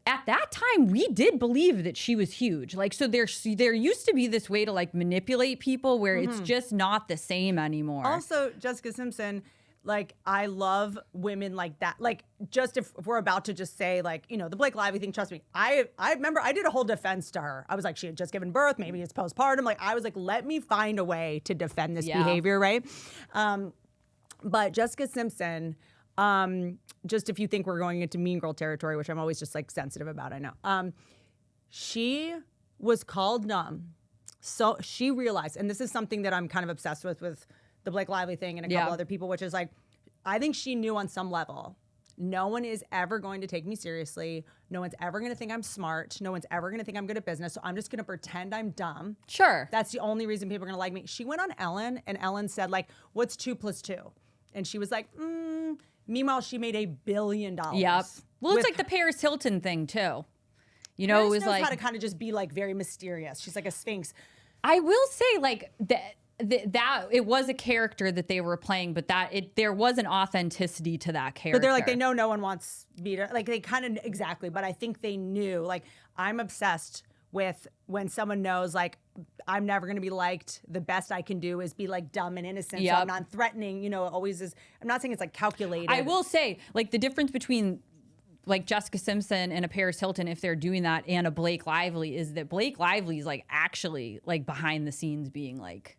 At that time, we did believe that she was huge. Like, so there used to be this way to like manipulate people where it's just not the same anymore. Also, Jessica Simpson, like, I love women like that. Like, just if we're about to just say, like, the Blake Lively thing, trust me, I remember I did a whole defense to her. I was like, she had just given birth, maybe it's postpartum. Like, I was like, let me find a way to defend this behavior, right? But Jessica Simpson, just if you think we're going into Mean Girl territory, which I'm always just like sensitive about, I know. She was called dumb. So she realized, and this is something that I'm kind of obsessed with the Blake Lively thing and a couple other people, which is like, I think she knew on some level, no one is ever going to take me seriously. No one's ever going to think I'm smart. No one's ever going to think I'm good at business. So I'm just going to pretend I'm dumb. Sure. That's the only reason people are going to like me. She went on Ellen, and Ellen said like, what's 2 + 2? And she was like, Meanwhile, she made $1 billion. Yep. Well, it's like the Paris Hilton thing too. It was knows like how to kind of just be like very mysterious. She's like a sphinx. I will say like that it was a character that they were playing, but there was an authenticity to that character. But they're like, they know no one wants me to, like, they kind of, exactly. But I think they knew, like, I'm obsessed with when someone knows, like, I'm never going to be liked. The best I can do is be like dumb and innocent. So I'm not threatening, it always is. I'm not saying it's like calculated. I will say, like, the difference between like Jessica Simpson and a Paris Hilton, if they're doing that, and a Blake Lively, is that Blake Lively is like actually like behind the scenes being like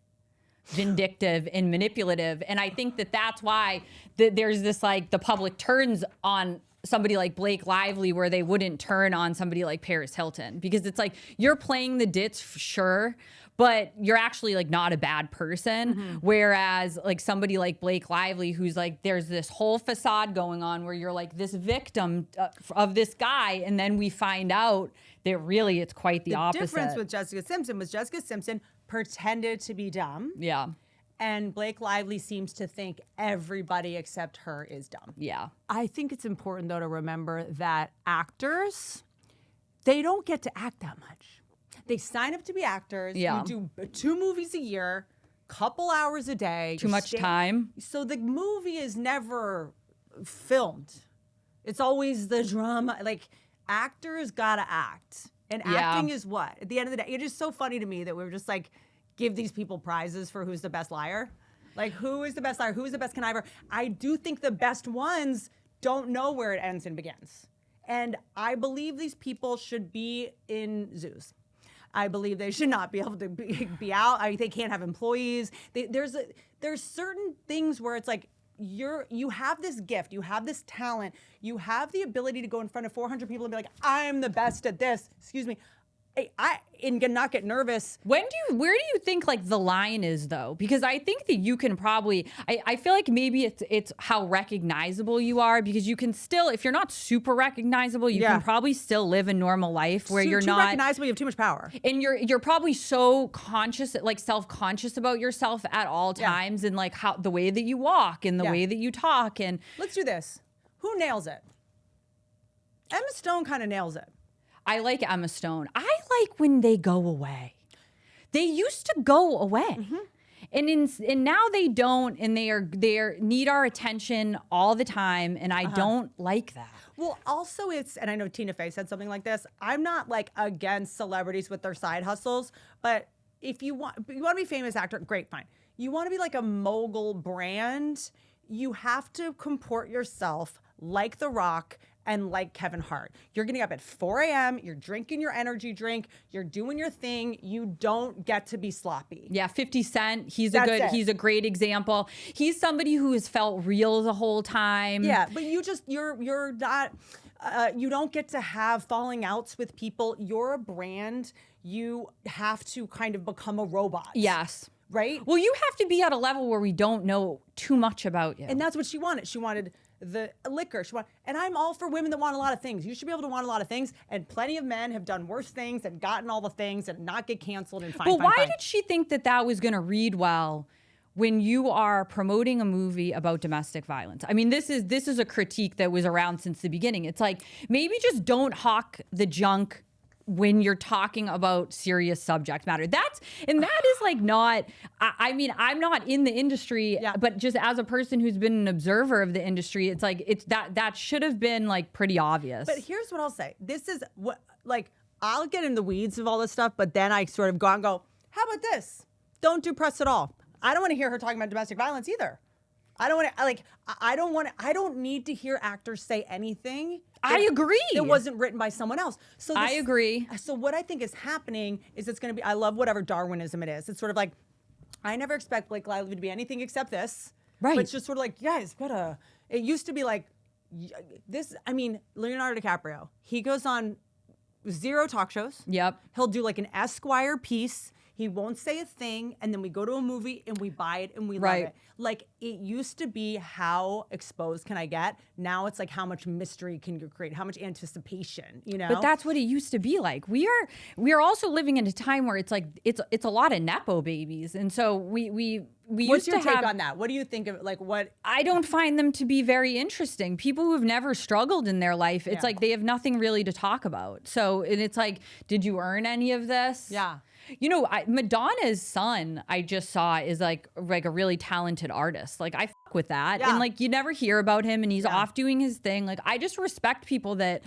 vindictive and manipulative. And I think that's why there's this like the public turns on somebody like Blake Lively where they wouldn't turn on somebody like Paris Hilton, because it's like you're playing the ditz, sure, but you're actually like not a bad person. Whereas like somebody like Blake Lively, who's like, there's this whole facade going on where you're like this victim of this guy, and then we find out that really it's quite the opposite. The difference with Jessica Simpson was Jessica Simpson pretended to be dumb. Yeah. And Blake Lively seems to think everybody except her is dumb. Yeah. I think it's important, though, to remember that actors, they don't get to act that much. They sign up to be actors. Yeah. You do 2 movies a year, couple hours a day. Too much time. So the movie is never filmed. It's always the drama. Like, actors gotta act. And acting is what? At the end of the day, it is so funny to me that we're just like, give these people prizes for who's the best liar. Like, who is the best liar? Who is the best conniver? I do think the best ones don't know where it ends and begins. And I believe these people should be in zoos. I believe they should not be able to be out. They can't have employees. There's certain things where it's like, you have this gift, you have this talent, you have the ability to go in front of 400 people and be like, I'm the best at this. Excuse me. and not get nervous. Where do you think like the line is though? Because I think that you can probably, I feel like maybe it's how recognizable you are, because you can still, if you're not super recognizable, you can probably still live a normal life where you're too not recognizable. You have too much power, and you're probably so conscious, like self-conscious about yourself at all times, and like how the way that you walk and the way that you talk. And let's do this. Who nails it? Emma Stone kind of nails it. I like Emma Stone. I like when they go away. They used to go away. And now they don't, and they need our attention all the time, and I don't like that. Well, also and I know Tina Fey said something like this, I'm not like against celebrities with their side hustles, but if you want to be a famous actor, great, fine. You want to be like a mogul brand, you have to comport yourself like The Rock and like Kevin Hart. You're getting up at 4 a.m., you're drinking your energy drink, you're doing your thing, you don't get to be sloppy. Yeah, 50 Cent, he's a great example. He's somebody who has felt real the whole time. Yeah, but you're not, you don't get to have falling outs with people. You're a brand, you have to kind of become a robot. Yes. Right? Well, you have to be at a level where we don't know too much about you. And that's what she wanted. She wanted the liquor. And I'm all for women that want a lot of things. You should be able to want a lot of things. And plenty of men have done worse things and gotten all the things and not get canceled and fine. But why did she think that was going to read well when you are promoting a movie about domestic violence? I mean, this is a critique that was around since the beginning. It's like, maybe just don't hawk the junk when you're talking about serious subject matter. That is like not, I mean, I'm not in the industry, but just as a person who's been an observer of the industry, it's like, that should have been like pretty obvious. But here's what I'll say. This is what, like, I'll get in the weeds of all this stuff, but then I sort of go and go, how about this? Don't do press at all. I don't want to hear her talking about domestic violence either. I don't need to hear actors say anything. I agree. It wasn't written by someone else. I agree. So what I think is happening is it's going to be, I love whatever Darwinism it is. It's sort of like, I never expect Blake Lively to be anything except this. Right. But it's just sort of like, guys, it used to be like this. I mean, Leonardo DiCaprio, he goes on 0 talk shows. Yep. He'll do like an Esquire piece. He won't say a thing, and then we go to a movie and we buy it and we love it. Like, it used to be how exposed can I get? Now it's like how much mystery can you create? How much anticipation, you know? But that's what it used to be like. We are also living in a time where it's like it's a lot of nepo babies, and so we What's your take on that? What do you think of, like, what? I don't find them to be very interesting. People who have never struggled in their life, it's like they have nothing really to talk about. So, and it's like, did you earn any of this? Yeah. You know, Madonna's son, I just saw, is like a really talented artist. Like, I fuck with that. Yeah. And like, you never hear about him, and he's off doing his thing. Like, I just respect people that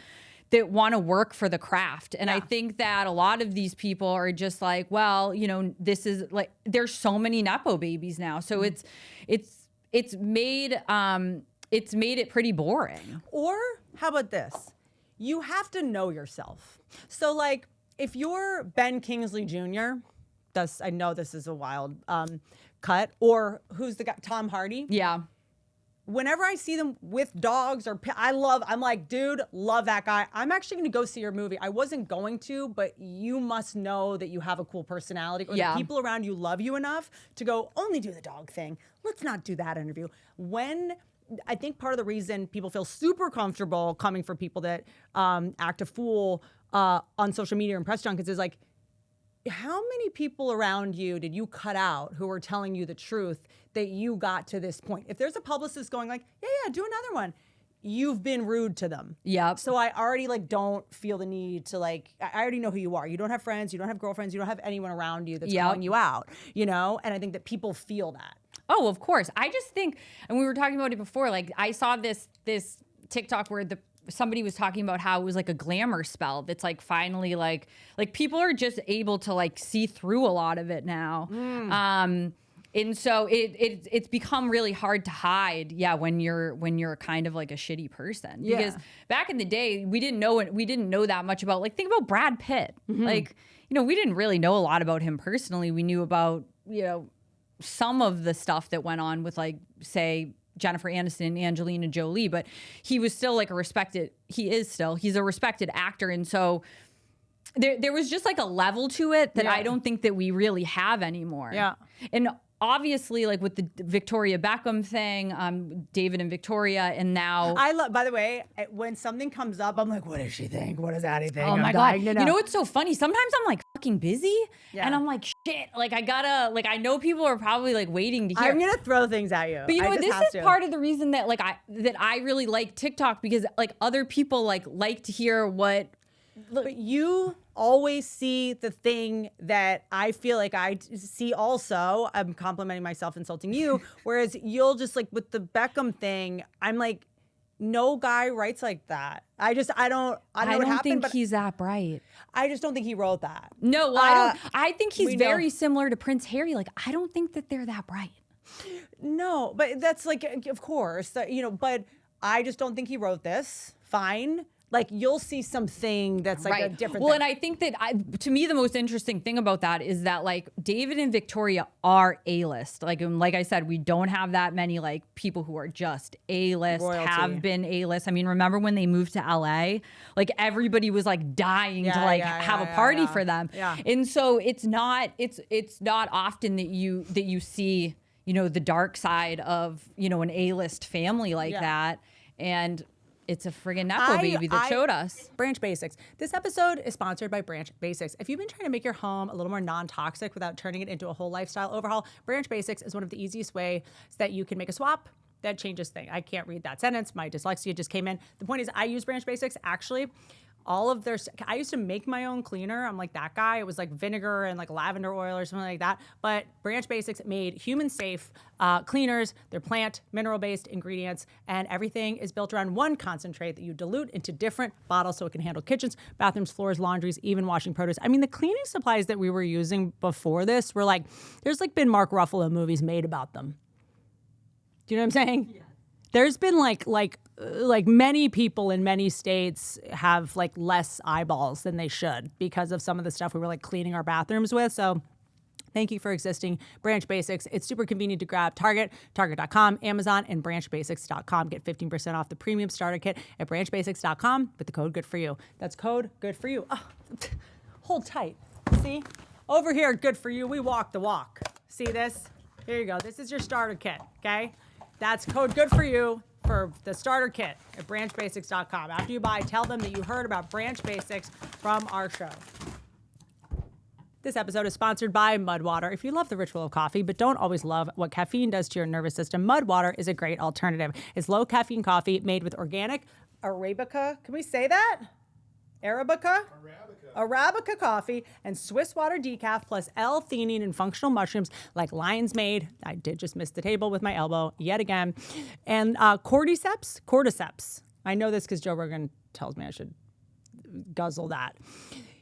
want to work for the craft. And I think that a lot of these people are just like, well, you know, this is like, there's so many Nepo babies now. So it's made it pretty boring. Or how about this? You have to know yourself. So like, if you're Ben Kingsley Jr., I know this is a wild cut, or who's the guy, Tom Hardy? Yeah. Whenever I see them with dogs I'm like, dude, love that guy. I'm actually going to go see your movie. I wasn't going to, but you must know that you have a cool personality, or the people around you love you enough to go, only do the dog thing. Let's not do that interview. I think part of the reason people feel super comfortable coming for people that act a fool on social media and press junkets is like, how many people around you did you cut out who were telling you the truth that you got to this point? If there's a publicist going like, yeah, do another one, you've been rude to them. Yep. So I already like don't feel the need to like, I already know who you are. You don't have friends, you don't have girlfriends, you don't have anyone around you that's calling you out, you know? And I think that people feel that. Oh, of course. I just think, and we were talking about it before, like I saw this TikTok where somebody was talking about how it was like a glamour spell that's like finally like people are just able to like see through a lot of it now. And so it's become really hard to hide, when you're kind of like a shitty person. Because back in the day, we didn't know that much about, like, think about Brad Pitt. Like, you know, we didn't really know a lot about him personally. We knew about, you know, some of the stuff that went on with, like, say, Jennifer Aniston and Angelina Jolie, but he was still like he's a respected actor. And so there was just like a level to it that I don't think that we really have anymore. Yeah. And obviously, like with the Victoria Beckham thing, David and Victoria, and now I love. By the way, when something comes up, I'm like, "What does she think? What does Addie think?" Oh I'm my dying god! to know. You know what's so funny? Sometimes I'm like fucking busy, and I'm like, shit. Like I gotta, like I know people are probably like waiting to hear. I'm gonna throw things at you. But you know what? This is part of the reason that I really like TikTok, because like other people like to hear what. But you always see the thing that I feel like I see also. I'm complimenting myself, insulting you. Whereas you'll just like with the Beckham thing, I'm like, no guy writes like that. I don't know what happened, think but he's that bright. I just don't think he wrote that. No, well, I think he's very similar to Prince Harry. Like, I don't think that they're that bright. No, but that's like, of course, but I just don't think he wrote this. Fine. Like, you'll see something that's like a different Well, thing. and I think that to me, the most interesting thing about that is that like David and Victoria are A-list. Like I said, we don't have that many like people who are just A-list, have been A-list. I mean, remember when they moved to LA? Like everybody was like dying to like have a party for them. Yeah. And so it's not often that you see, you know, the dark side of, you know, an A-list family like that. And it's a friggin' Nepo baby that showed us. Branch Basics. This episode is sponsored by Branch Basics. If you've been trying to make your home a little more non-toxic without turning it into a whole lifestyle overhaul, Branch Basics is one of the easiest ways that you can make a swap that changes things. I can't read that sentence. My dyslexia just came in. The point is, I use Branch Basics. Actually, all of their, I used to make my own cleaner. I'm like that guy. It was like vinegar and like lavender oil or something like that. But Branch Basics made human safe cleaners. They're plant, mineral-based ingredients, and everything is built around one concentrate that you dilute into different bottles so it can handle kitchens, bathrooms, floors, laundries, even washing produce. I mean, the cleaning supplies that we were using before this were like, there's like been Mark Ruffalo movies made about them. Do you know what I'm saying? Yeah. There's been like many people in many states have like less eyeballs than they should because of some of the stuff we were like cleaning our bathrooms with. So thank you for existing, Branch Basics. It's super convenient to grab Target, Target.com, Amazon, and BranchBasics.com. Get 15% off the premium starter kit at BranchBasics.com with the code GOODFORYOU. That's code GOODFORYOU. Oh, hold tight. See? Over here at GOODFORYOU, we walk the walk. See this? Here you go. This is your starter kit, okay? That's code GOODFORYOU for the starter kit at BranchBasics.com. After you buy, tell them that you heard about Branch Basics from our show. This episode is sponsored by Mudwater. If you love the ritual of coffee, but don't always love what caffeine does to your nervous system, Mudwater is a great alternative. It's low caffeine coffee made with organic Arabica. Can we say that? Arabica coffee and Swiss water decaf plus L-theanine and functional mushrooms like lion's mane. I did just miss the table with my elbow yet again. And cordyceps. I know this because Joe Rogan tells me I should guzzle that.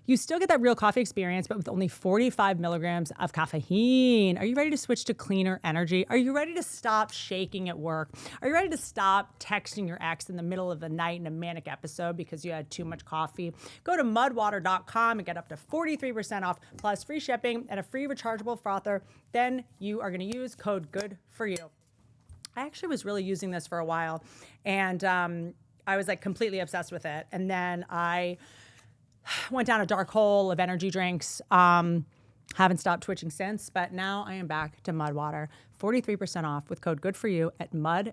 You still get that real coffee experience, but with only 45 milligrams of caffeine. Are you ready to switch to cleaner energy? Are you ready to stop shaking at work? Are you ready to stop texting your ex in the middle of the night in a manic episode because you had too much coffee? Go to mudwater.com and get up to 43% off, plus free shipping and a free rechargeable frother. Then you are going to use code GOODFORYOU. I actually was really using this for a while, and I was like completely obsessed with it. And then I went down a dark hole of energy drinks. Haven't stopped twitching since, but now I am back to Mudwater. 43% off with code GOODFORYOU at mudwtr.com.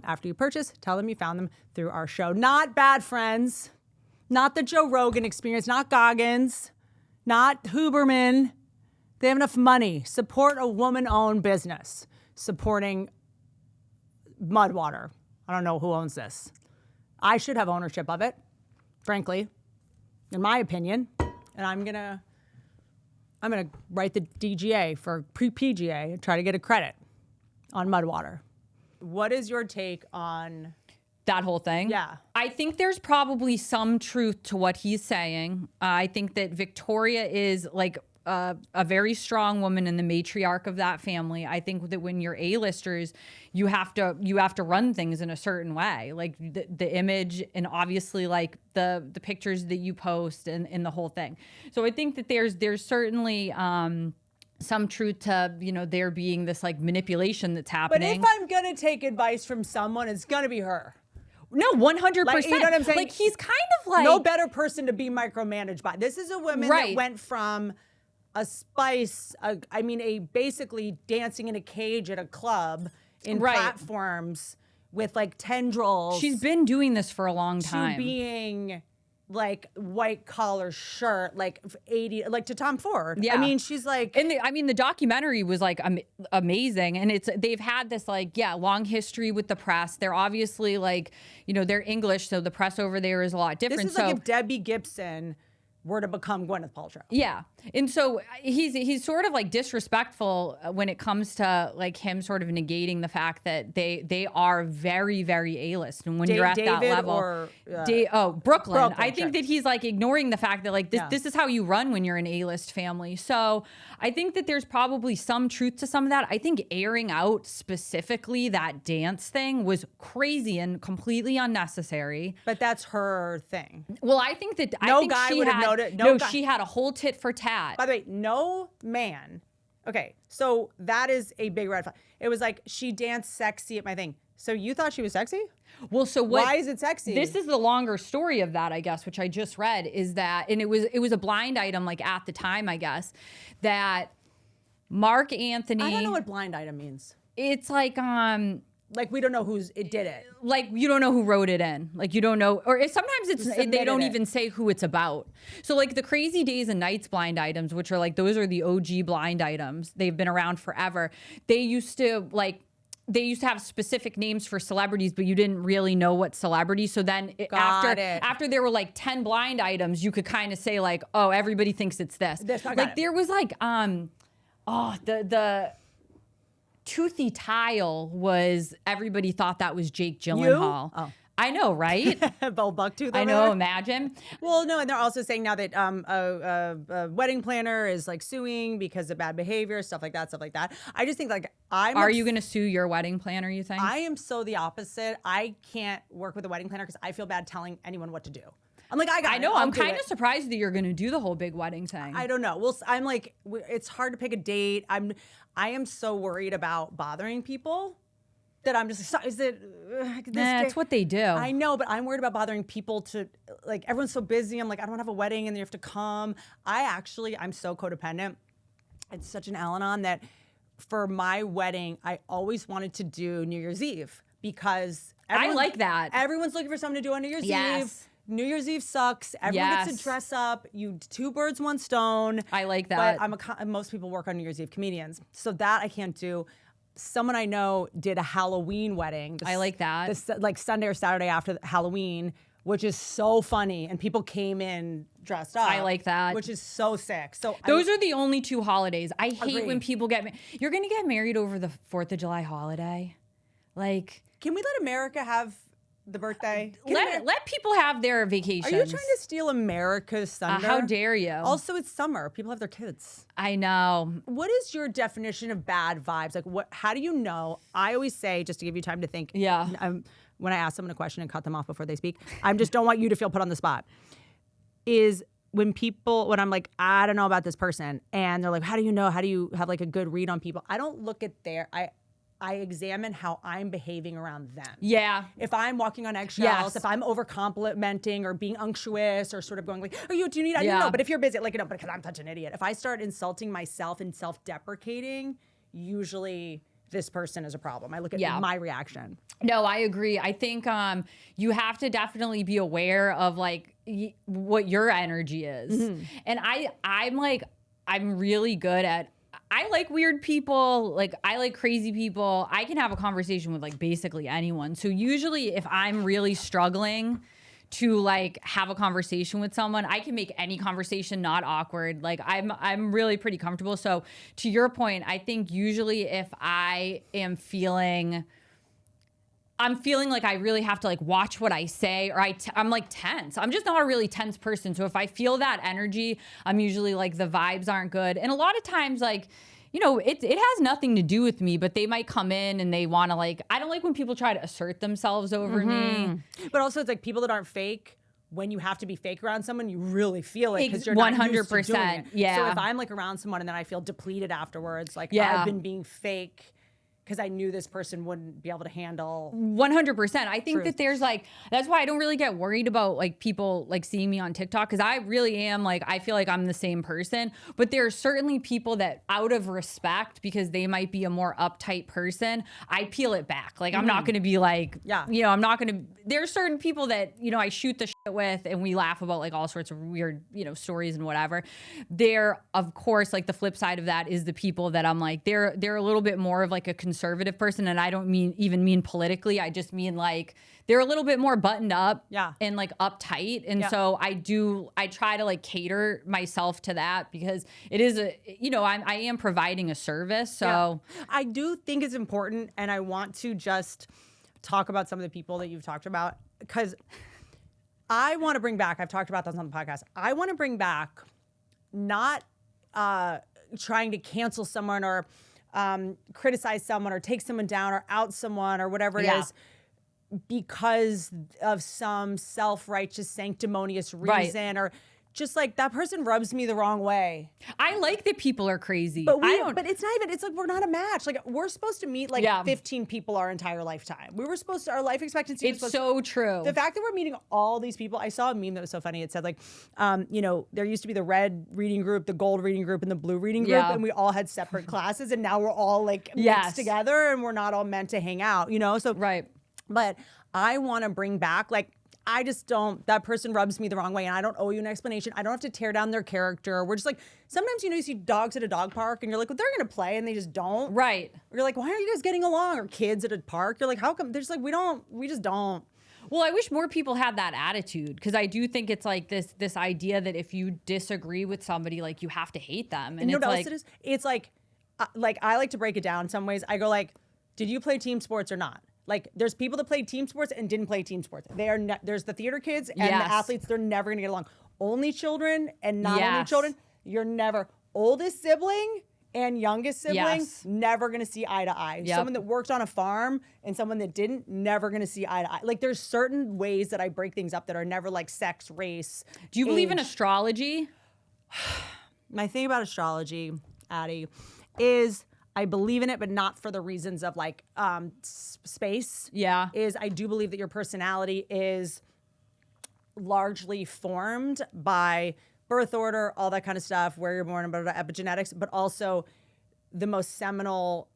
After you purchase, tell them you found them through our show. Not Bad Friends, not the Joe Rogan Experience, not Goggins, not Huberman. They have enough money. Support a woman-owned business. Supporting Mudwater. I don't know who owns this. I should have ownership of it, frankly, in my opinion. And I'm gonna write the DGA for pre-PGA and try to get a credit on Mudwater. What is your take on that whole thing? Yeah. I think there's probably some truth to what he's saying. I think that Victoria is like a very strong woman and the matriarch of that family. I think that when you're A-listers, you have to run things in a certain way, like the image and obviously like the pictures that you post and the whole thing. So I think that there's certainly some truth to, you know, there being this like manipulation that's happening. But if I'm gonna take advice from someone, it's gonna be her. No, 100%. Like, you know what I'm saying? Like, he's kind of like no better person to be micromanaged by. This is a woman that went from a spice, a basically dancing in a cage at a club in platforms with like tendrils. She's been doing this for a long time. To being like white collar shirt, like 80, like to Tom Ford. Yeah. I mean, she's like, and the documentary was like amazing. And they've had this like, long history with the press. They're obviously like, they're English. So the press over there is a lot different. This is like if Debbie Gibson were to become Gwyneth Paltrow. Yeah. And so he's sort of like disrespectful when it comes to like him sort of negating the fact that they are very, very A-list. And when you're at that level, Brooklyn. I think that he's like ignoring the fact that like this is how you run when you're an A-list family. So I think that there's probably some truth to some of that. I think airing out specifically that dance thing was crazy and completely unnecessary. But that's her thing. Well, I think that she had a whole tit for tat. By the way, no man. Okay, so that is a big red flag. It was like she danced sexy at my thing. So you thought she was sexy? Well, so why is it sexy? This is the longer story of that, I guess, which I just read, is that, and it was a blind item, like at the time, I guess, that Mark Anthony. I don't know what blind item means. It's like we don't know it did it. Like you don't know who wrote it in. Like you don't know, or sometimes they don't even say who it's about. So like the Crazy Days and Nights blind items, which are like those are the OG blind items. They've been around forever. They used to have specific names for celebrities, but you didn't really know what celebrity. So then after there were like 10 blind items, you could kind of say like, oh, everybody thinks it's this. There was like the Toothy Tile was, everybody thought that was Jake Gyllenhaal. Oh. I know, right? Bucktooth. I know, imagine. Well, no, and they're also saying now that a wedding planner is like suing because of bad behavior, stuff like that. I just think like Are you going to sue your wedding planner, you think? I am so the opposite. I can't work with a wedding planner because I feel bad telling anyone what to do. I'm like, I know. I'm kind of surprised that you're going to do the whole big wedding thing. I don't know. Well, I'm like, it's hard to pick a date. I am so worried about bothering people that I'm just like, is it? That's what they do. I know, but I'm worried about bothering people like, everyone's so busy. I'm like, I don't have a wedding and you have to come. I'm so codependent. It's such an Al-Anon that for my wedding, I always wanted to do New Year's Eve because I like that. Everyone's looking for something to do on New Year's Eve. New Year's Eve sucks. Everyone gets to dress up. You two birds, one stone. I like that. But most people work on New Year's Eve, comedians. So that I can't do. Someone I know did a Halloween wedding. I like that. Like Sunday or Saturday after Halloween, which is so funny. And people came in dressed up. I like that. Which is so sick. So those are the only two holidays. I hate when people you're going to get married over the 4th of July holiday. Like, can we let America have the birthday? Let people have their vacations. Are you trying to steal America's thunder? How dare you? Also, it's summer. People have their kids. I know. What is your definition of bad vibes? Like, how do you know? I always say, just to give you time to think. Yeah. When I ask someone a question and cut them off before they speak, I just don't want you to feel put on the spot. Is when I'm like, I don't know about this person, and they're like, how do you know? How do you have like a good read on people? I don't look at I examine how I'm behaving around them. Yeah. If I'm walking on eggshells, if I'm over complimenting or being unctuous or sort of going like, do you need, I don't know, but if you're busy, like, because I'm such an idiot. If I start insulting myself and self-deprecating, usually this person is a problem. I look at my reaction. No, I agree. I think you have to definitely be aware of like what your energy is. Mm-hmm. And I'm really good at, I like weird people, like I like crazy people. I can have a conversation with like basically anyone. So usually if I'm really struggling to like have a conversation with someone, I can make any conversation not awkward. Like I'm really pretty comfortable. So to your point, I think usually if I am feeling like I really have to like watch what I say, or I'm like tense. I'm just not a really tense person. So if I feel that energy, I'm usually like the vibes aren't good. And a lot of times like, it has nothing to do with me, but they might come in and they want to like, I don't like when people try to assert themselves over me. But also it's like people that aren't fake. When you have to be fake around someone, you really feel it because you're 100%. Not used to doing it. Yeah. So if I'm like around someone and then I feel depleted afterwards, like I've been being fake, because I knew this person wouldn't be able to handle 100%. I think truth. that there's like, that's why I don't really get worried about like people like seeing me on TikTok, because I really am like, I feel like I'm the same person. But there are certainly people that out of respect, because they might be a more uptight person, I peel it back. Like I'm not going to be like, you know, I'm not going to, there's certain people that, you know, I shoot the shit with and we laugh about like all sorts of weird, you know, stories and whatever. There, of course, like the flip side of that is the people that I'm like, they're a little bit more of like a conservative person. And I don't mean politically. I just mean like they're a little bit more buttoned up and like uptight. And so I try to like cater myself to that, because it is you know, I am providing a service. So I do think it's important. And I want to just talk about some of the people that you've talked about, because I want to bring back, I've talked about this on the podcast, I want to bring back not trying to cancel someone or criticize someone or take someone down or out someone or whatever it is because of some self-righteous, sanctimonious reason or just like that person rubs me the wrong way. I like that people are crazy. But it's not even, it's like we're not a match. Like we're supposed to meet like 15 people our entire lifetime. We were supposed to, our life expectancy It's so true. The fact that we're meeting all these people, I saw a meme that was so funny. It said like, you know, there used to be the red reading group, the gold reading group, and the blue reading group, and we all had separate classes, and now we're all like mixed together, and we're not all meant to hang out, you know? So but I want to bring back like, I just don't, that person rubs me the wrong way and I don't owe you an explanation. I don't have to tear down their character. We're just like, sometimes, you know, you see dogs at a dog park and you're like, well, they're going to play and they just don't. Or you're like, why aren't you guys getting along? Or kids at a park. You're like, how come? They're just like, we just don't. Well, I wish more people had that attitude, because I do think it's like this idea that if you disagree with somebody, like you have to hate them. And you know what else it is? It's like I like to break it down some ways. I go like, did you play team sports or not? Like there's people that played team sports and didn't play team sports. They are there's the theater kids and the athletes. They're never gonna get along. Only children and not only children. You're never oldest sibling and youngest sibling. Never gonna see eye to eye. Someone that worked on a farm and someone that didn't, never gonna see eye to eye. Like there's certain ways that I break things up that are never like sex, race. Do you believe in astrology? My thing about astrology, Addie, is I believe in it, but not for the reasons of like space. Is I do believe that your personality is largely formed by birth order, all that kind of stuff, where you're born, about epigenetics, but also the most seminal,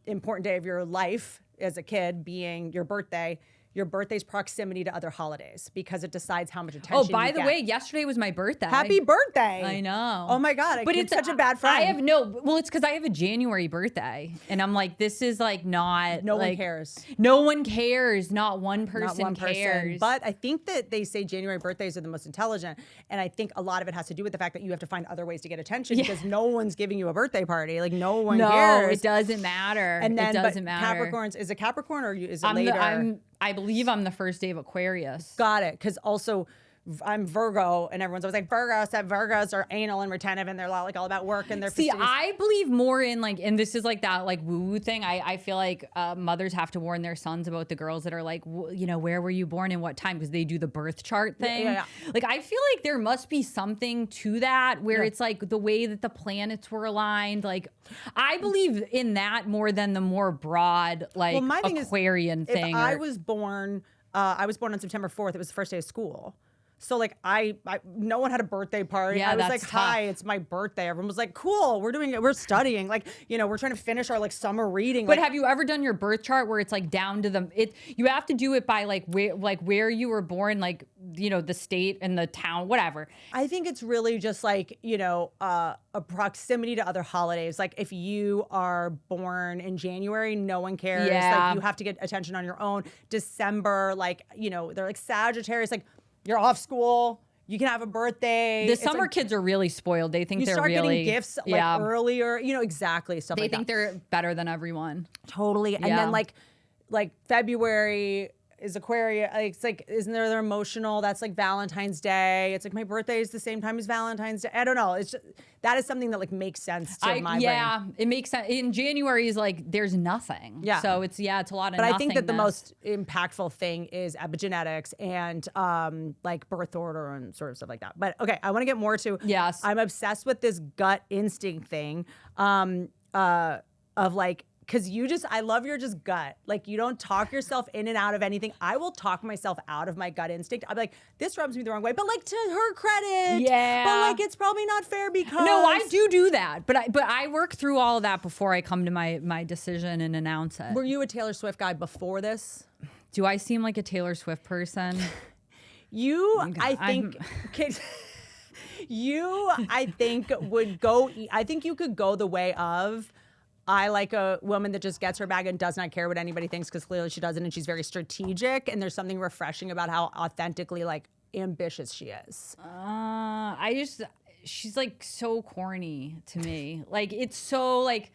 important day of your life as a kid being your birthday. Your birthday's proximity to other holidays, because it decides how much attention you get. Oh, by the way, yesterday was my birthday. Happy birthday. I know. Oh my God. But it's such a bad friend. Well, it's because I have a January birthday. And I'm like, this is like not. No one cares. No one cares. Not one person cares. But I think that they say January birthdays are the most intelligent. And I think a lot of it has to do with the fact that you have to find other ways to get attention because no one's giving you a birthday party. Like no one cares. No, it doesn't matter. And then, it doesn't matter. Capricorns, is it Capricorn or is it later? I believe I'm the first day of Aquarius. Got it. Because also I'm Virgo, and everyone's always like, Virgos are anal and retentive, and they're like all about work and they're fastidious. I believe more in like, and this is like that like woo-woo thing. I feel like mothers have to warn their sons about the girls that are like, you know, where were you born and what time? Because they do the birth chart thing. Like I feel like there must be something to that where it's like the way that the planets were aligned. Like I believe in that more than the more broad like my thing Aquarian thing. If I was born on September 4th. It was the first day of school. So like no one had a birthday party. I was like, hi, it's my birthday. Everyone was like, cool, we're studying. Like, you know, we're trying to finish our like summer reading. But have you ever done your birth chart where it's like down to you have to do it by like where you were born, like, you know, the state and the town, whatever. I think it's really just like, you know, a proximity to other holidays. Like if you are born in January, no one cares. Like you have to get attention on your own. December, like, you know, they're like Sagittarius, like, you're off school. You can have a birthday. The summer kids are really spoiled. They think they're really... You start getting gifts like earlier. You know, exactly. Stuff like that. They think they're better than everyone. Totally. And then like February is Aquarius. It's like, isn't there they're emotional? That's like Valentine's Day. It's like my birthday is the same time as Valentine's Day. I don't know. It's just, that is something that like makes sense to my brain. Yeah, it makes sense. In January is like, there's nothing. Yeah. So it's a lot of But I think that the most impactful thing is epigenetics and like birth order and sort of stuff like that. But okay, I want to get more to, I'm obsessed with this gut instinct thing of like, because I love your just gut. Like, you don't talk yourself in and out of anything. I will talk myself out of my gut instinct. I'm like, this rubs me the wrong way, but like, to her credit. Yeah. But like, it's probably not fair because. No, I do that. But I work through all of that before I come to my decision and announce it. Were you a Taylor Swift guy before this? Do I seem like a Taylor Swift person? I think you could go the way of, I like a woman that just gets her bag and does not care what anybody thinks, because clearly she doesn't, and she's very strategic, and there's something refreshing about how authentically like ambitious she is. She's like so corny to me. Like, it's so like.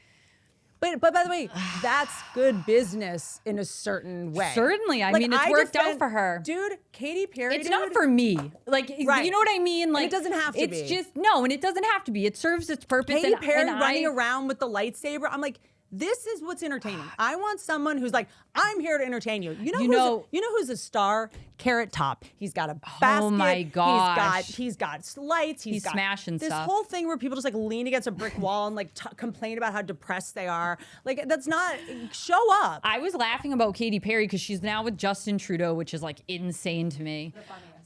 But by the way, that's good business in a certain way. Certainly. I mean, it's worked out for her. Dude, Katy Perry, it's not for me. Like, right. You know what I mean? Like, and it doesn't have to be. It's just, no, and it doesn't have to be. It serves its purpose. Katy Perry running around with the lightsaber. I'm like, this is what's entertaining. I want someone who's like, I'm here to entertain you. You know who's a star? Carrot Top. He's got a basket. Oh my gosh. He's got lights. He's got smashing this stuff. whole thing where people just like lean against a brick wall and like complain about how depressed they are. Like, that's not, show up. I was laughing about Katy Perry because she's now with Justin Trudeau, which is like insane to me.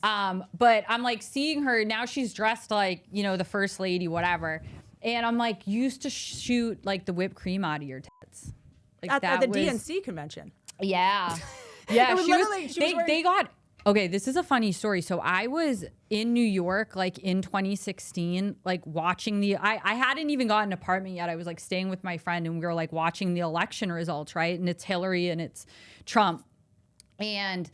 But I'm like seeing her now, she's dressed like, the first lady, whatever. And I'm like, used to shoot like the whipped cream out of your tits. Like at the DNC convention. Yeah. Yeah. They got, okay, this is a funny story. So I was in New York, like in 2016, like watching I hadn't even gotten an apartment yet. I was like staying with my friend, and we were like watching the election results, right? And it's Hillary and it's Trump. And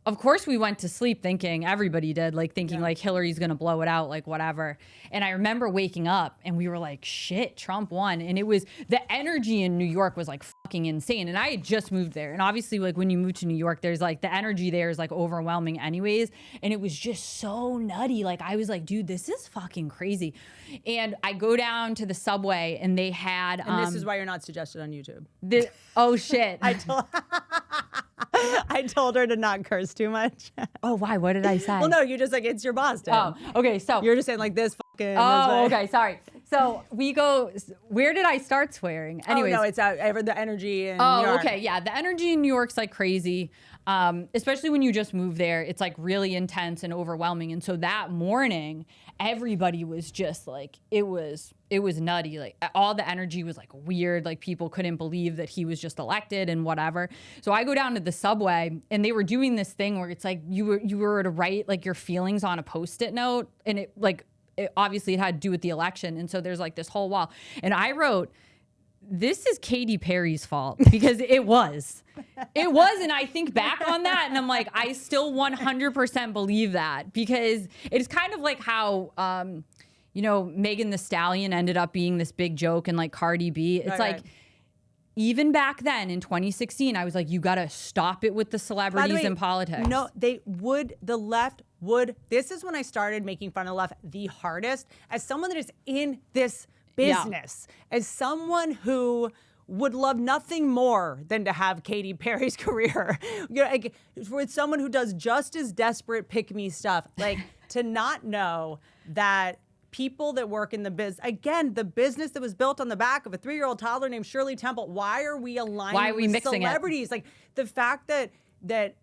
of course we went to sleep thinking, everybody did, like thinking like Hillary's gonna blow it out, like whatever. And I remember waking up and we were like, shit, Trump won. And it was, the energy in New York was like fucking insane. And I had just moved there. And obviously like when you move to New York, there's like the energy there is like overwhelming anyways. And it was just so nutty. Like I was like, dude, this is fucking crazy. And I go down to the subway and they had, and this is why you're not suggested on YouTube. Oh shit. I told her to not curse too much. Oh, why? What did I say? Well, no, you just like, it's your boss, Tim. Oh, okay. So you're just saying like this fucking. Oh, okay. Sorry. So we go, where did I start swearing? Anyways. Oh, no, it's the energy in New York. Okay. Yeah. The energy in New York's like crazy. Especially when you just move there, it's like really intense and overwhelming. And so that morning, everybody was just like, it was nutty. Like all the energy was like weird. Like people couldn't believe that he was just elected and whatever. So I go down to the subway and they were doing this thing where it's like you were to write like your feelings on a Post-it note, and obviously it had to do with the election. And so there's like this whole wall. And I wrote, this is Katy Perry's fault, because it was. It was, and I think back on that, and I'm like, I still 100% believe that, because it's kind of like how, Megan Thee Stallion ended up being this big joke, and like Cardi B. It's like, even back then in 2016, I was like, you got to stop it with the celebrities in politics. No, the left would. This is when I started making fun of the left the hardest, as someone that is in this business, as someone who would love nothing more than to have Katy Perry's career. With someone who does just as desperate pick-me stuff, like to not know that people that work in the the business that was built on the back of a 3-year-old toddler named Shirley Temple. Why are we aligning with celebrities? Like the fact that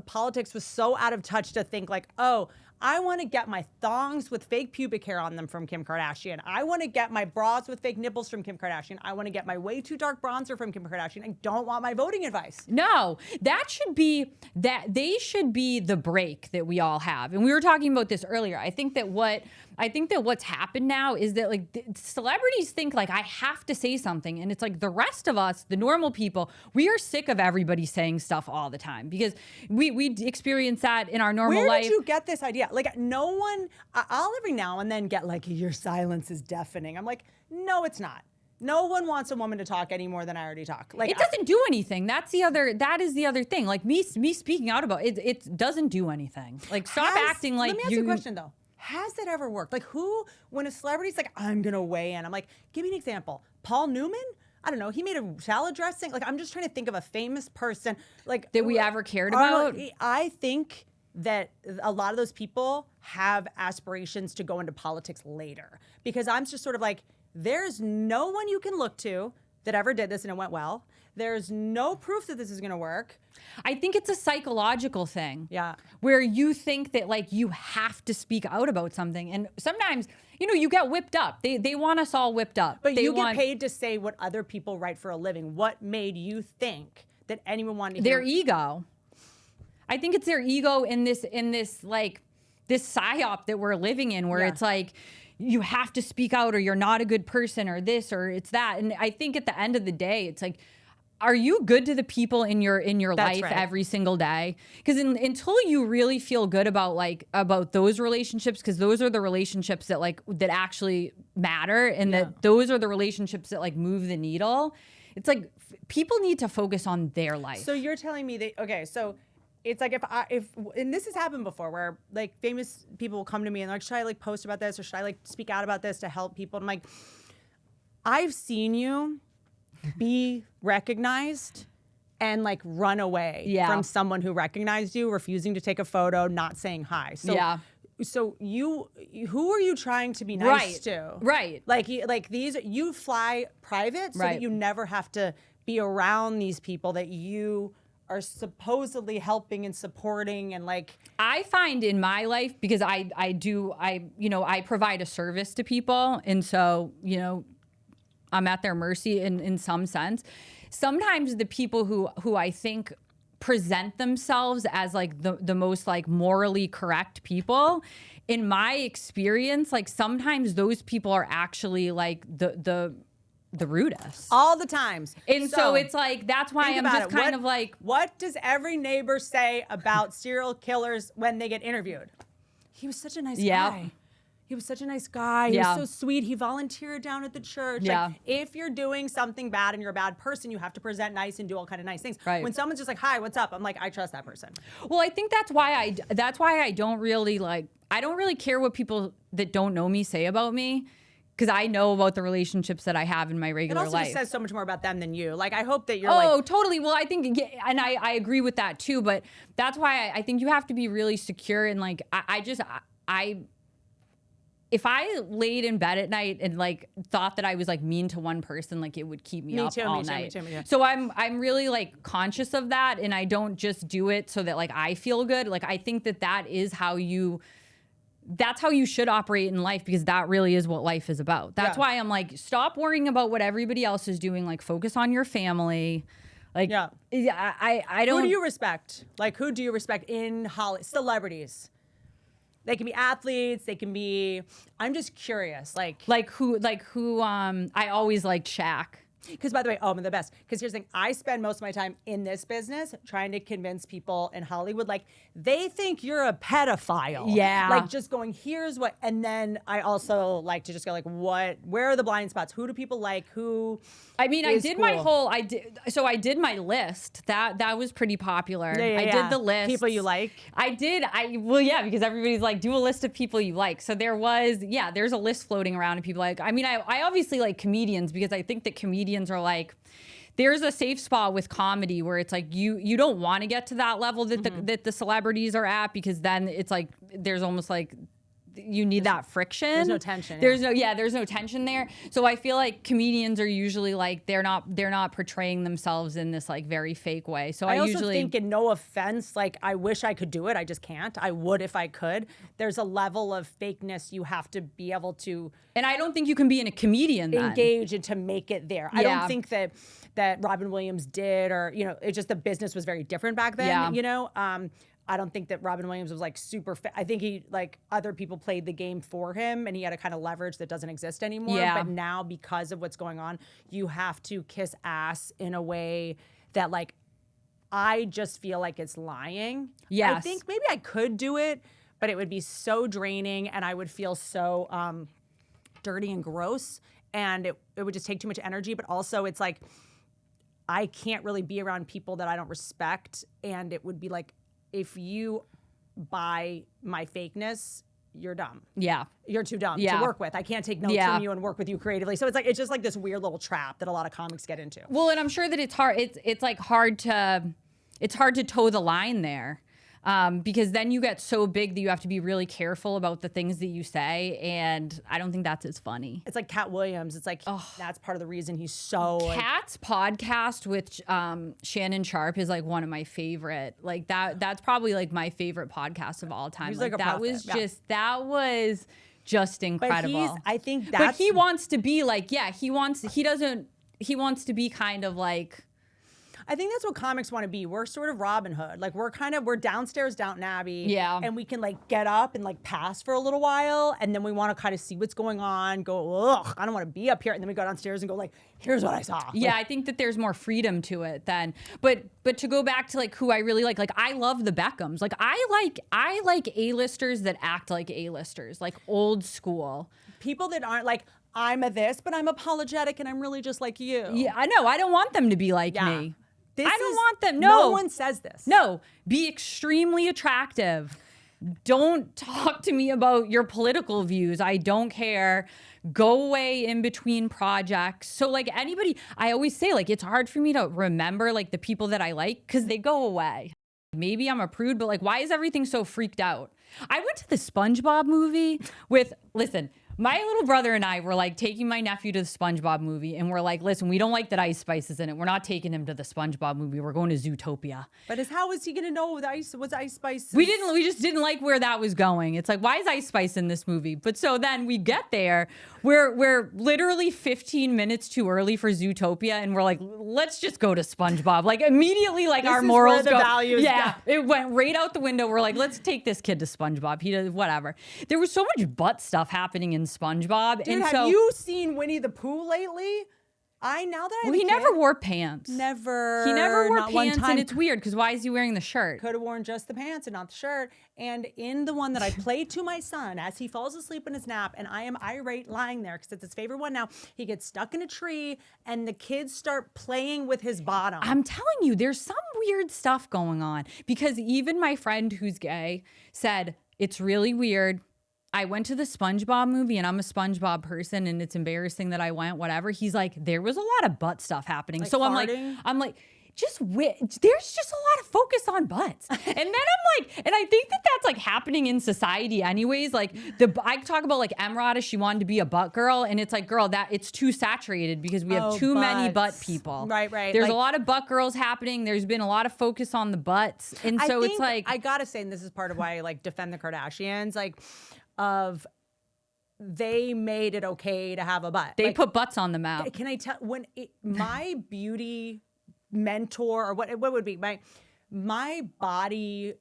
politics was so out of touch to think like, oh, I want to get my thongs with fake pubic hair on them from Kim Kardashian. I want to get my bras with fake nipples from Kim Kardashian. I want to get my way too dark bronzer from Kim Kardashian. I don't want my voting advice. No, they should be the break that we all have. And we were talking about this earlier. I think that what's happened now is that like celebrities think like I have to say something, and it's like the rest of us, the normal people, we are sick of everybody saying stuff all the time, because we experience that in our normal life. Where did you get this idea? Like no one, I'll every now and then get like, your silence is deafening. I'm like, no, it's not. No one wants a woman to talk any more than I already talk. Like it doesn't do anything. That is the other thing. Like me speaking out about it, it doesn't do anything. Like stop acting like. Let me ask you a question though. Has it ever worked? Like when a celebrity's like, I'm gonna weigh in, I'm like, give me an example. Paul Newman? I don't know. He made a salad dressing. Like I'm just trying to think of a famous person like that we ever cared about. I think that a lot of those people have aspirations to go into politics later, because I'm just sort of like, there's no one you can look to that ever did this and it went well. There's no proof that this is going to work. I think it's a psychological thing. Yeah. Where you think that like you have to speak out about something. And sometimes, you know, you get whipped up. They want us all whipped up. But you get paid to say what other people write for a living. What made you think that anyone wanted to hear? Their ego. I think it's their ego in this like this psyop that we're living in where it's like you have to speak out or you're not a good person or this or it's that. And I think at the end of the day, it's like, are you good to the people in your life every single day? Because until you really feel good about those relationships, because those are the relationships that actually matter, and that those are the relationships that like move the needle. It's like people need to focus on their life. So you're telling me that so it's like if and this has happened before where like famous people will come to me and they're like, should I like post about this or should I like speak out about this to help people? And I'm like, I've seen you be recognized and like run away from someone who recognized you, refusing to take a photo, not saying hi. So so who are you trying to be nice to? Right. Like these, you fly private so that you never have to be around these people that you are supposedly helping and supporting. And like, I find in my life, because I provide a service to people. And so, you know, I'm at their mercy in some sense. Sometimes the people who I think present themselves as like the most like morally correct people, in my experience, like sometimes those people are actually like the rudest. All the times. And so it's like, that's why I'm just kind of like, what does every neighbor say about serial killers when they get interviewed? He was such a nice guy. He was such a nice guy. He was so sweet. He volunteered down at the church. Yeah. Like, if you're doing something bad and you're a bad person, you have to present nice and do all kind of nice things. Right. When someone's just like, hi, what's up? I'm like, I trust that person. Well, I think that's why I don't really care what people that don't know me say about me, because I know about the relationships that I have in my regular life. It also just says so much more about them than you. Like, I hope that you're totally. Well, I think, and I agree with that too, but that's why I think you have to be really secure. And like, if I laid in bed at night and like thought that I was like mean to one person, like it would keep me up all night. Me too. So I'm really like conscious of that, and I don't just do it so that like I feel good. Like I think that is how that's how you should operate in life, because that really is what life is about. That's why I'm like, stop worrying about what everybody else is doing. Like focus on your family. Like I don't. Who do you respect? Like who do you respect in Hollywood? Celebrities. They can be athletes. They can be. I'm just curious. Like who? I always liked Shaq. Because by the way, I'm the best. Because here's the thing, I spend most of my time in this business trying to convince people in Hollywood, like they think you're a pedophile. Yeah. Like just going, here's what, and then I also like to just go like, where are the blind spots? Who do people like? Who? I mean, I did I did my list. That was pretty popular. I did the list. People you like? Because everybody's like, do a list of people you like. So there's a list floating around of people like, I mean, I obviously like comedians, because I think that comedians are like, there's a safe spot with comedy where it's like you don't want to get to that level that the celebrities are at, because then it's like there's almost like you need that friction. There's no tension. There's no tension there. So I feel like comedians are usually like they're not portraying themselves in this like very fake way. So I also usually think, and no offense, like I wish I could do it. I just can't. I would if I could. There's a level of fakeness you have to be able to. And I don't think you can be in a comedian engage and to make it there. I don't think that Robin Williams did, or it's just the business was very different back then. I don't think that Robin Williams was like super I think he like other people played the game for him, and he had a kind of leverage that doesn't exist anymore. But now, because of what's going on, you have to kiss ass in a way that like I just feel like it's lying. Yes. I think maybe I could do it, but it would be so draining, and I would feel so dirty and gross, and it would just take too much energy. But also it's like I can't really be around people that I don't respect, and it would be like, if you buy my fakeness, you're dumb. Yeah. You're too dumb to work with. I can't take notes from you and work with you creatively. So it's just like this weird little trap that a lot of comics get into. Well, and I'm sure that it's hard. It's hard to toe the line there. because then you get so big that you have to be really careful about the things that you say, and I don't think that's as funny. It's like Cat Williams. It's like that's part of the reason he's so. Cat's podcast with Shannon Sharp is like one of my favorite. Like that's probably like my favorite podcast of all time. He's like a that prophet. was just that was just incredible. I think that's. But he wants to be like he wants to be kind of like. I think that's what comics want to be. We're sort of Robin Hood. Like we're downstairs Downton Abbey. Yeah. And we can like get up and like pass for a little while. And then we want to kind of see what's going on, go, ugh, I don't want to be up here. And then we go downstairs and go like, here's what I saw. Yeah, I think that there's more freedom to it then. But to go back to like who I really like I love the Beckhams. Like I like A-listers that act like A-listers, like old school. People that aren't like, I'm a this, but I'm apologetic and I'm really just like you. Yeah, I know. I don't want them to be like me. I don't want them. No one says this. No, be extremely attractive. Don't talk to me about your political views. I don't care. Go away in between projects. So like anybody, I always say like it's hard for me to remember like the people that I like because they go away. Maybe I'm a prude, but like why is everything so freaked out? I went to the SpongeBob movie listen, my little brother and I were like taking my nephew to the SpongeBob movie and we're like, listen, we don't like that Ice Spice is in it. We're not taking him to the SpongeBob movie. We're going to Zootopia. But how is he going to know what's Ice Spice? We just didn't like where that was going. It's like, why is Ice Spice in this movie? But so then we get there, we're literally 15 minutes too early for Zootopia and we're like, let's just go to SpongeBob. Like immediately like our morals go. Values it went right out the window. We're like, let's take this kid to SpongeBob. He does whatever. There was so much butt stuff happening in SpongeBob. Dude, and have you seen Winnie the Pooh lately? He never wore pants. Never. He never wore pants, and it's weird because why is he wearing the shirt? Could have worn just the pants and not the shirt. And in the one that I played to my son as he falls asleep in his nap, and I am irate lying there because it's his favorite one now, he gets stuck in a tree and the kids start playing with his bottom. I'm telling you, there's some weird stuff going on because even my friend who's gay said, it's really weird. I went to the SpongeBob movie and I'm a SpongeBob person and it's embarrassing that I went, whatever. He's like, there was a lot of butt stuff happening. Like so farting? I'm like, there's just a lot of focus on butts. And then I'm like, and I think that that's like happening in society anyways. Like I talk about like Emrata, she wanted to be a butt girl. And it's like, girl, that it's too saturated because we have too many butt people. Right. There's a lot of butt girls happening. There's been a lot of focus on the butts. And so it's like, I gotta say, and this is part of why I like defend the Kardashians, like they made it okay to have a butt. They put butts on the map. Can I tell my beauty mentor or what would be my body,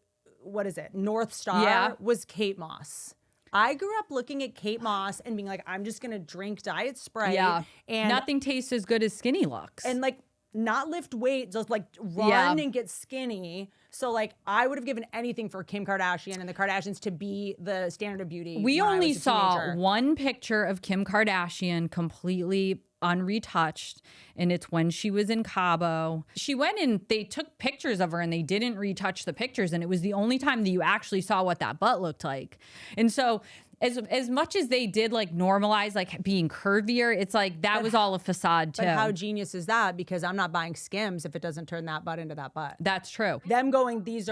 what is it? North Star was Kate Moss. I grew up looking at Kate Moss and being like, I'm just going to drink Diet Sprite. Yeah. And nothing tastes as good as skinny looks. And like, not lift weight, just like run and get skinny. So like I would have given anything for Kim Kardashian and the Kardashians to be the standard of beauty. We only saw one picture of Kim Kardashian completely unretouched, and it's when she was in Cabo. She went and they took pictures of her and they didn't retouch the pictures, and it was the only time that you actually saw what that butt looked like. And so as much as they did like normalize like being curvier, it's like that was all a facade too. But how genius is that? Because I'm not buying Skims if it doesn't turn that butt into that butt. That's true. Them going, this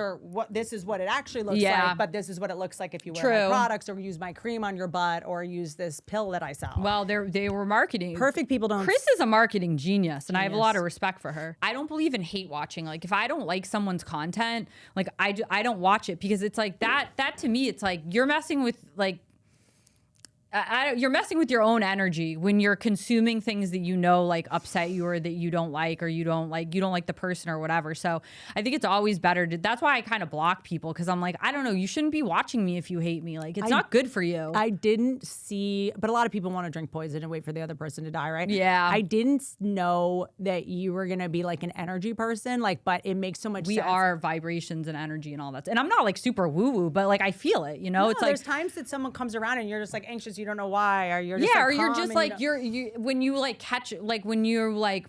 is what it actually looks like, but this is what it looks like if you wear my products or use my cream on your butt or use this pill that I sell. Well, they were marketing. Perfect people don't. Chris is a marketing genius, and I have a lot of respect for her. I don't believe in hate watching. Like if I don't like someone's content, like I don't watch it because it's like that to me, it's like you're messing with like, you're messing with your own energy when you're consuming things that you know like upset you or that you don't like or you don't like the person or whatever. So I think it's always better that's why I kind of block people because I'm like, I don't know, you shouldn't be watching me if you hate me. Like it's not good for you. I didn't see, but a lot of people want to drink poison and wait for the other person to die, right? Yeah. I didn't know that you were gonna be like an energy person, like, but it makes so much sense. We are vibrations and energy and all that. And I'm not like super woo-woo, but like I feel it, you know? No, it's like there's times that someone comes around and you're just like anxious, you don't know why, or you're just or like you're just like you when you like catch like when you're like,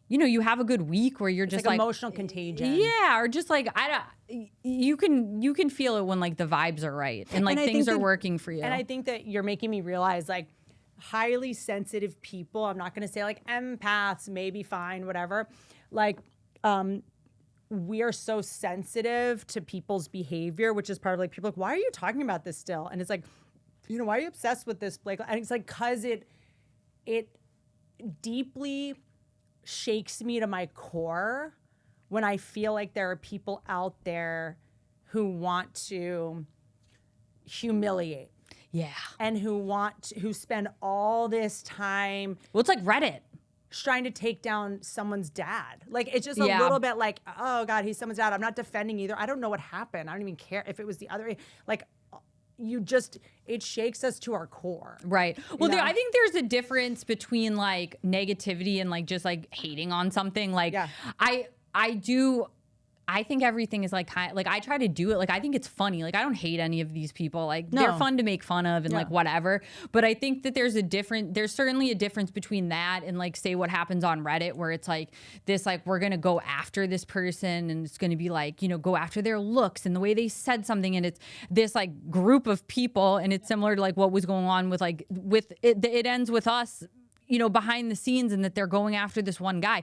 you know, you have a good week where you're just like emotional contagion. Yeah, or just like you can feel it when like the vibes are right and like things are working for you. And I think that you're making me realize like highly sensitive people, I'm not going to say like empaths, maybe fine, whatever. Like we are so sensitive to people's behavior, which is part of like, people are like, why are you talking about this still? And it's like, you know, why are you obsessed with this, Blake? And it's like, cause it deeply shakes me to my core when I feel like there are people out there who want to humiliate. Yeah. And who spend all this time. Well, it's like Reddit. Trying to take down someone's dad. Like, it's just a little bit like, oh God, he's someone's dad. I'm not defending either. I don't know what happened. I don't even care if it was the other, like, it shakes us to our core. Right. Well, I think there's a difference between like negativity and like just like hating on something. Like, I think everything is like like I try to do it. Like, I think it's funny. Like, I don't hate any of these people. Like, they're fun to make fun of and like whatever. But I think that there's certainly a difference between that and like, say what happens on Reddit, where it's like this, like, we're going to go after this person and it's going to be like, you know, go after their looks and the way they said something. And it's this like group of people. And it's similar to like what was going on with like, it ends with us, you know, behind the scenes, and that they're going after this one guy.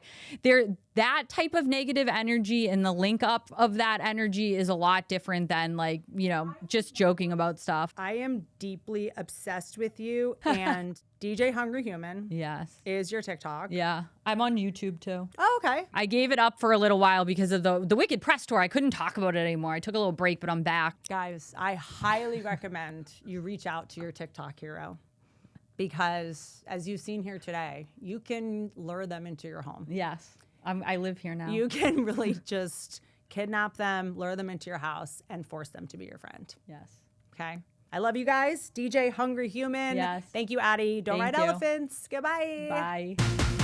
That type of negative energy and the link up of that energy is a lot different than like, you know, just joking about stuff. I am deeply obsessed with you, and DJ Hungry Human is your TikTok. Yeah. I'm on YouTube too. Oh, okay. I gave it up for a little while because of the Wicked press tour. I couldn't talk about it anymore. I took a little break, but I'm back. Guys, I highly recommend you reach out to your TikTok hero. Because as you've seen here today, you can lure them into your home. Yes. I live here now. You can really just kidnap them, lure them into your house, and force them to be your friend. Yes. Okay. I love you guys. DJ Hungry Human. Yes. Thank you, Addie. Don't ride elephants. Goodbye. Bye.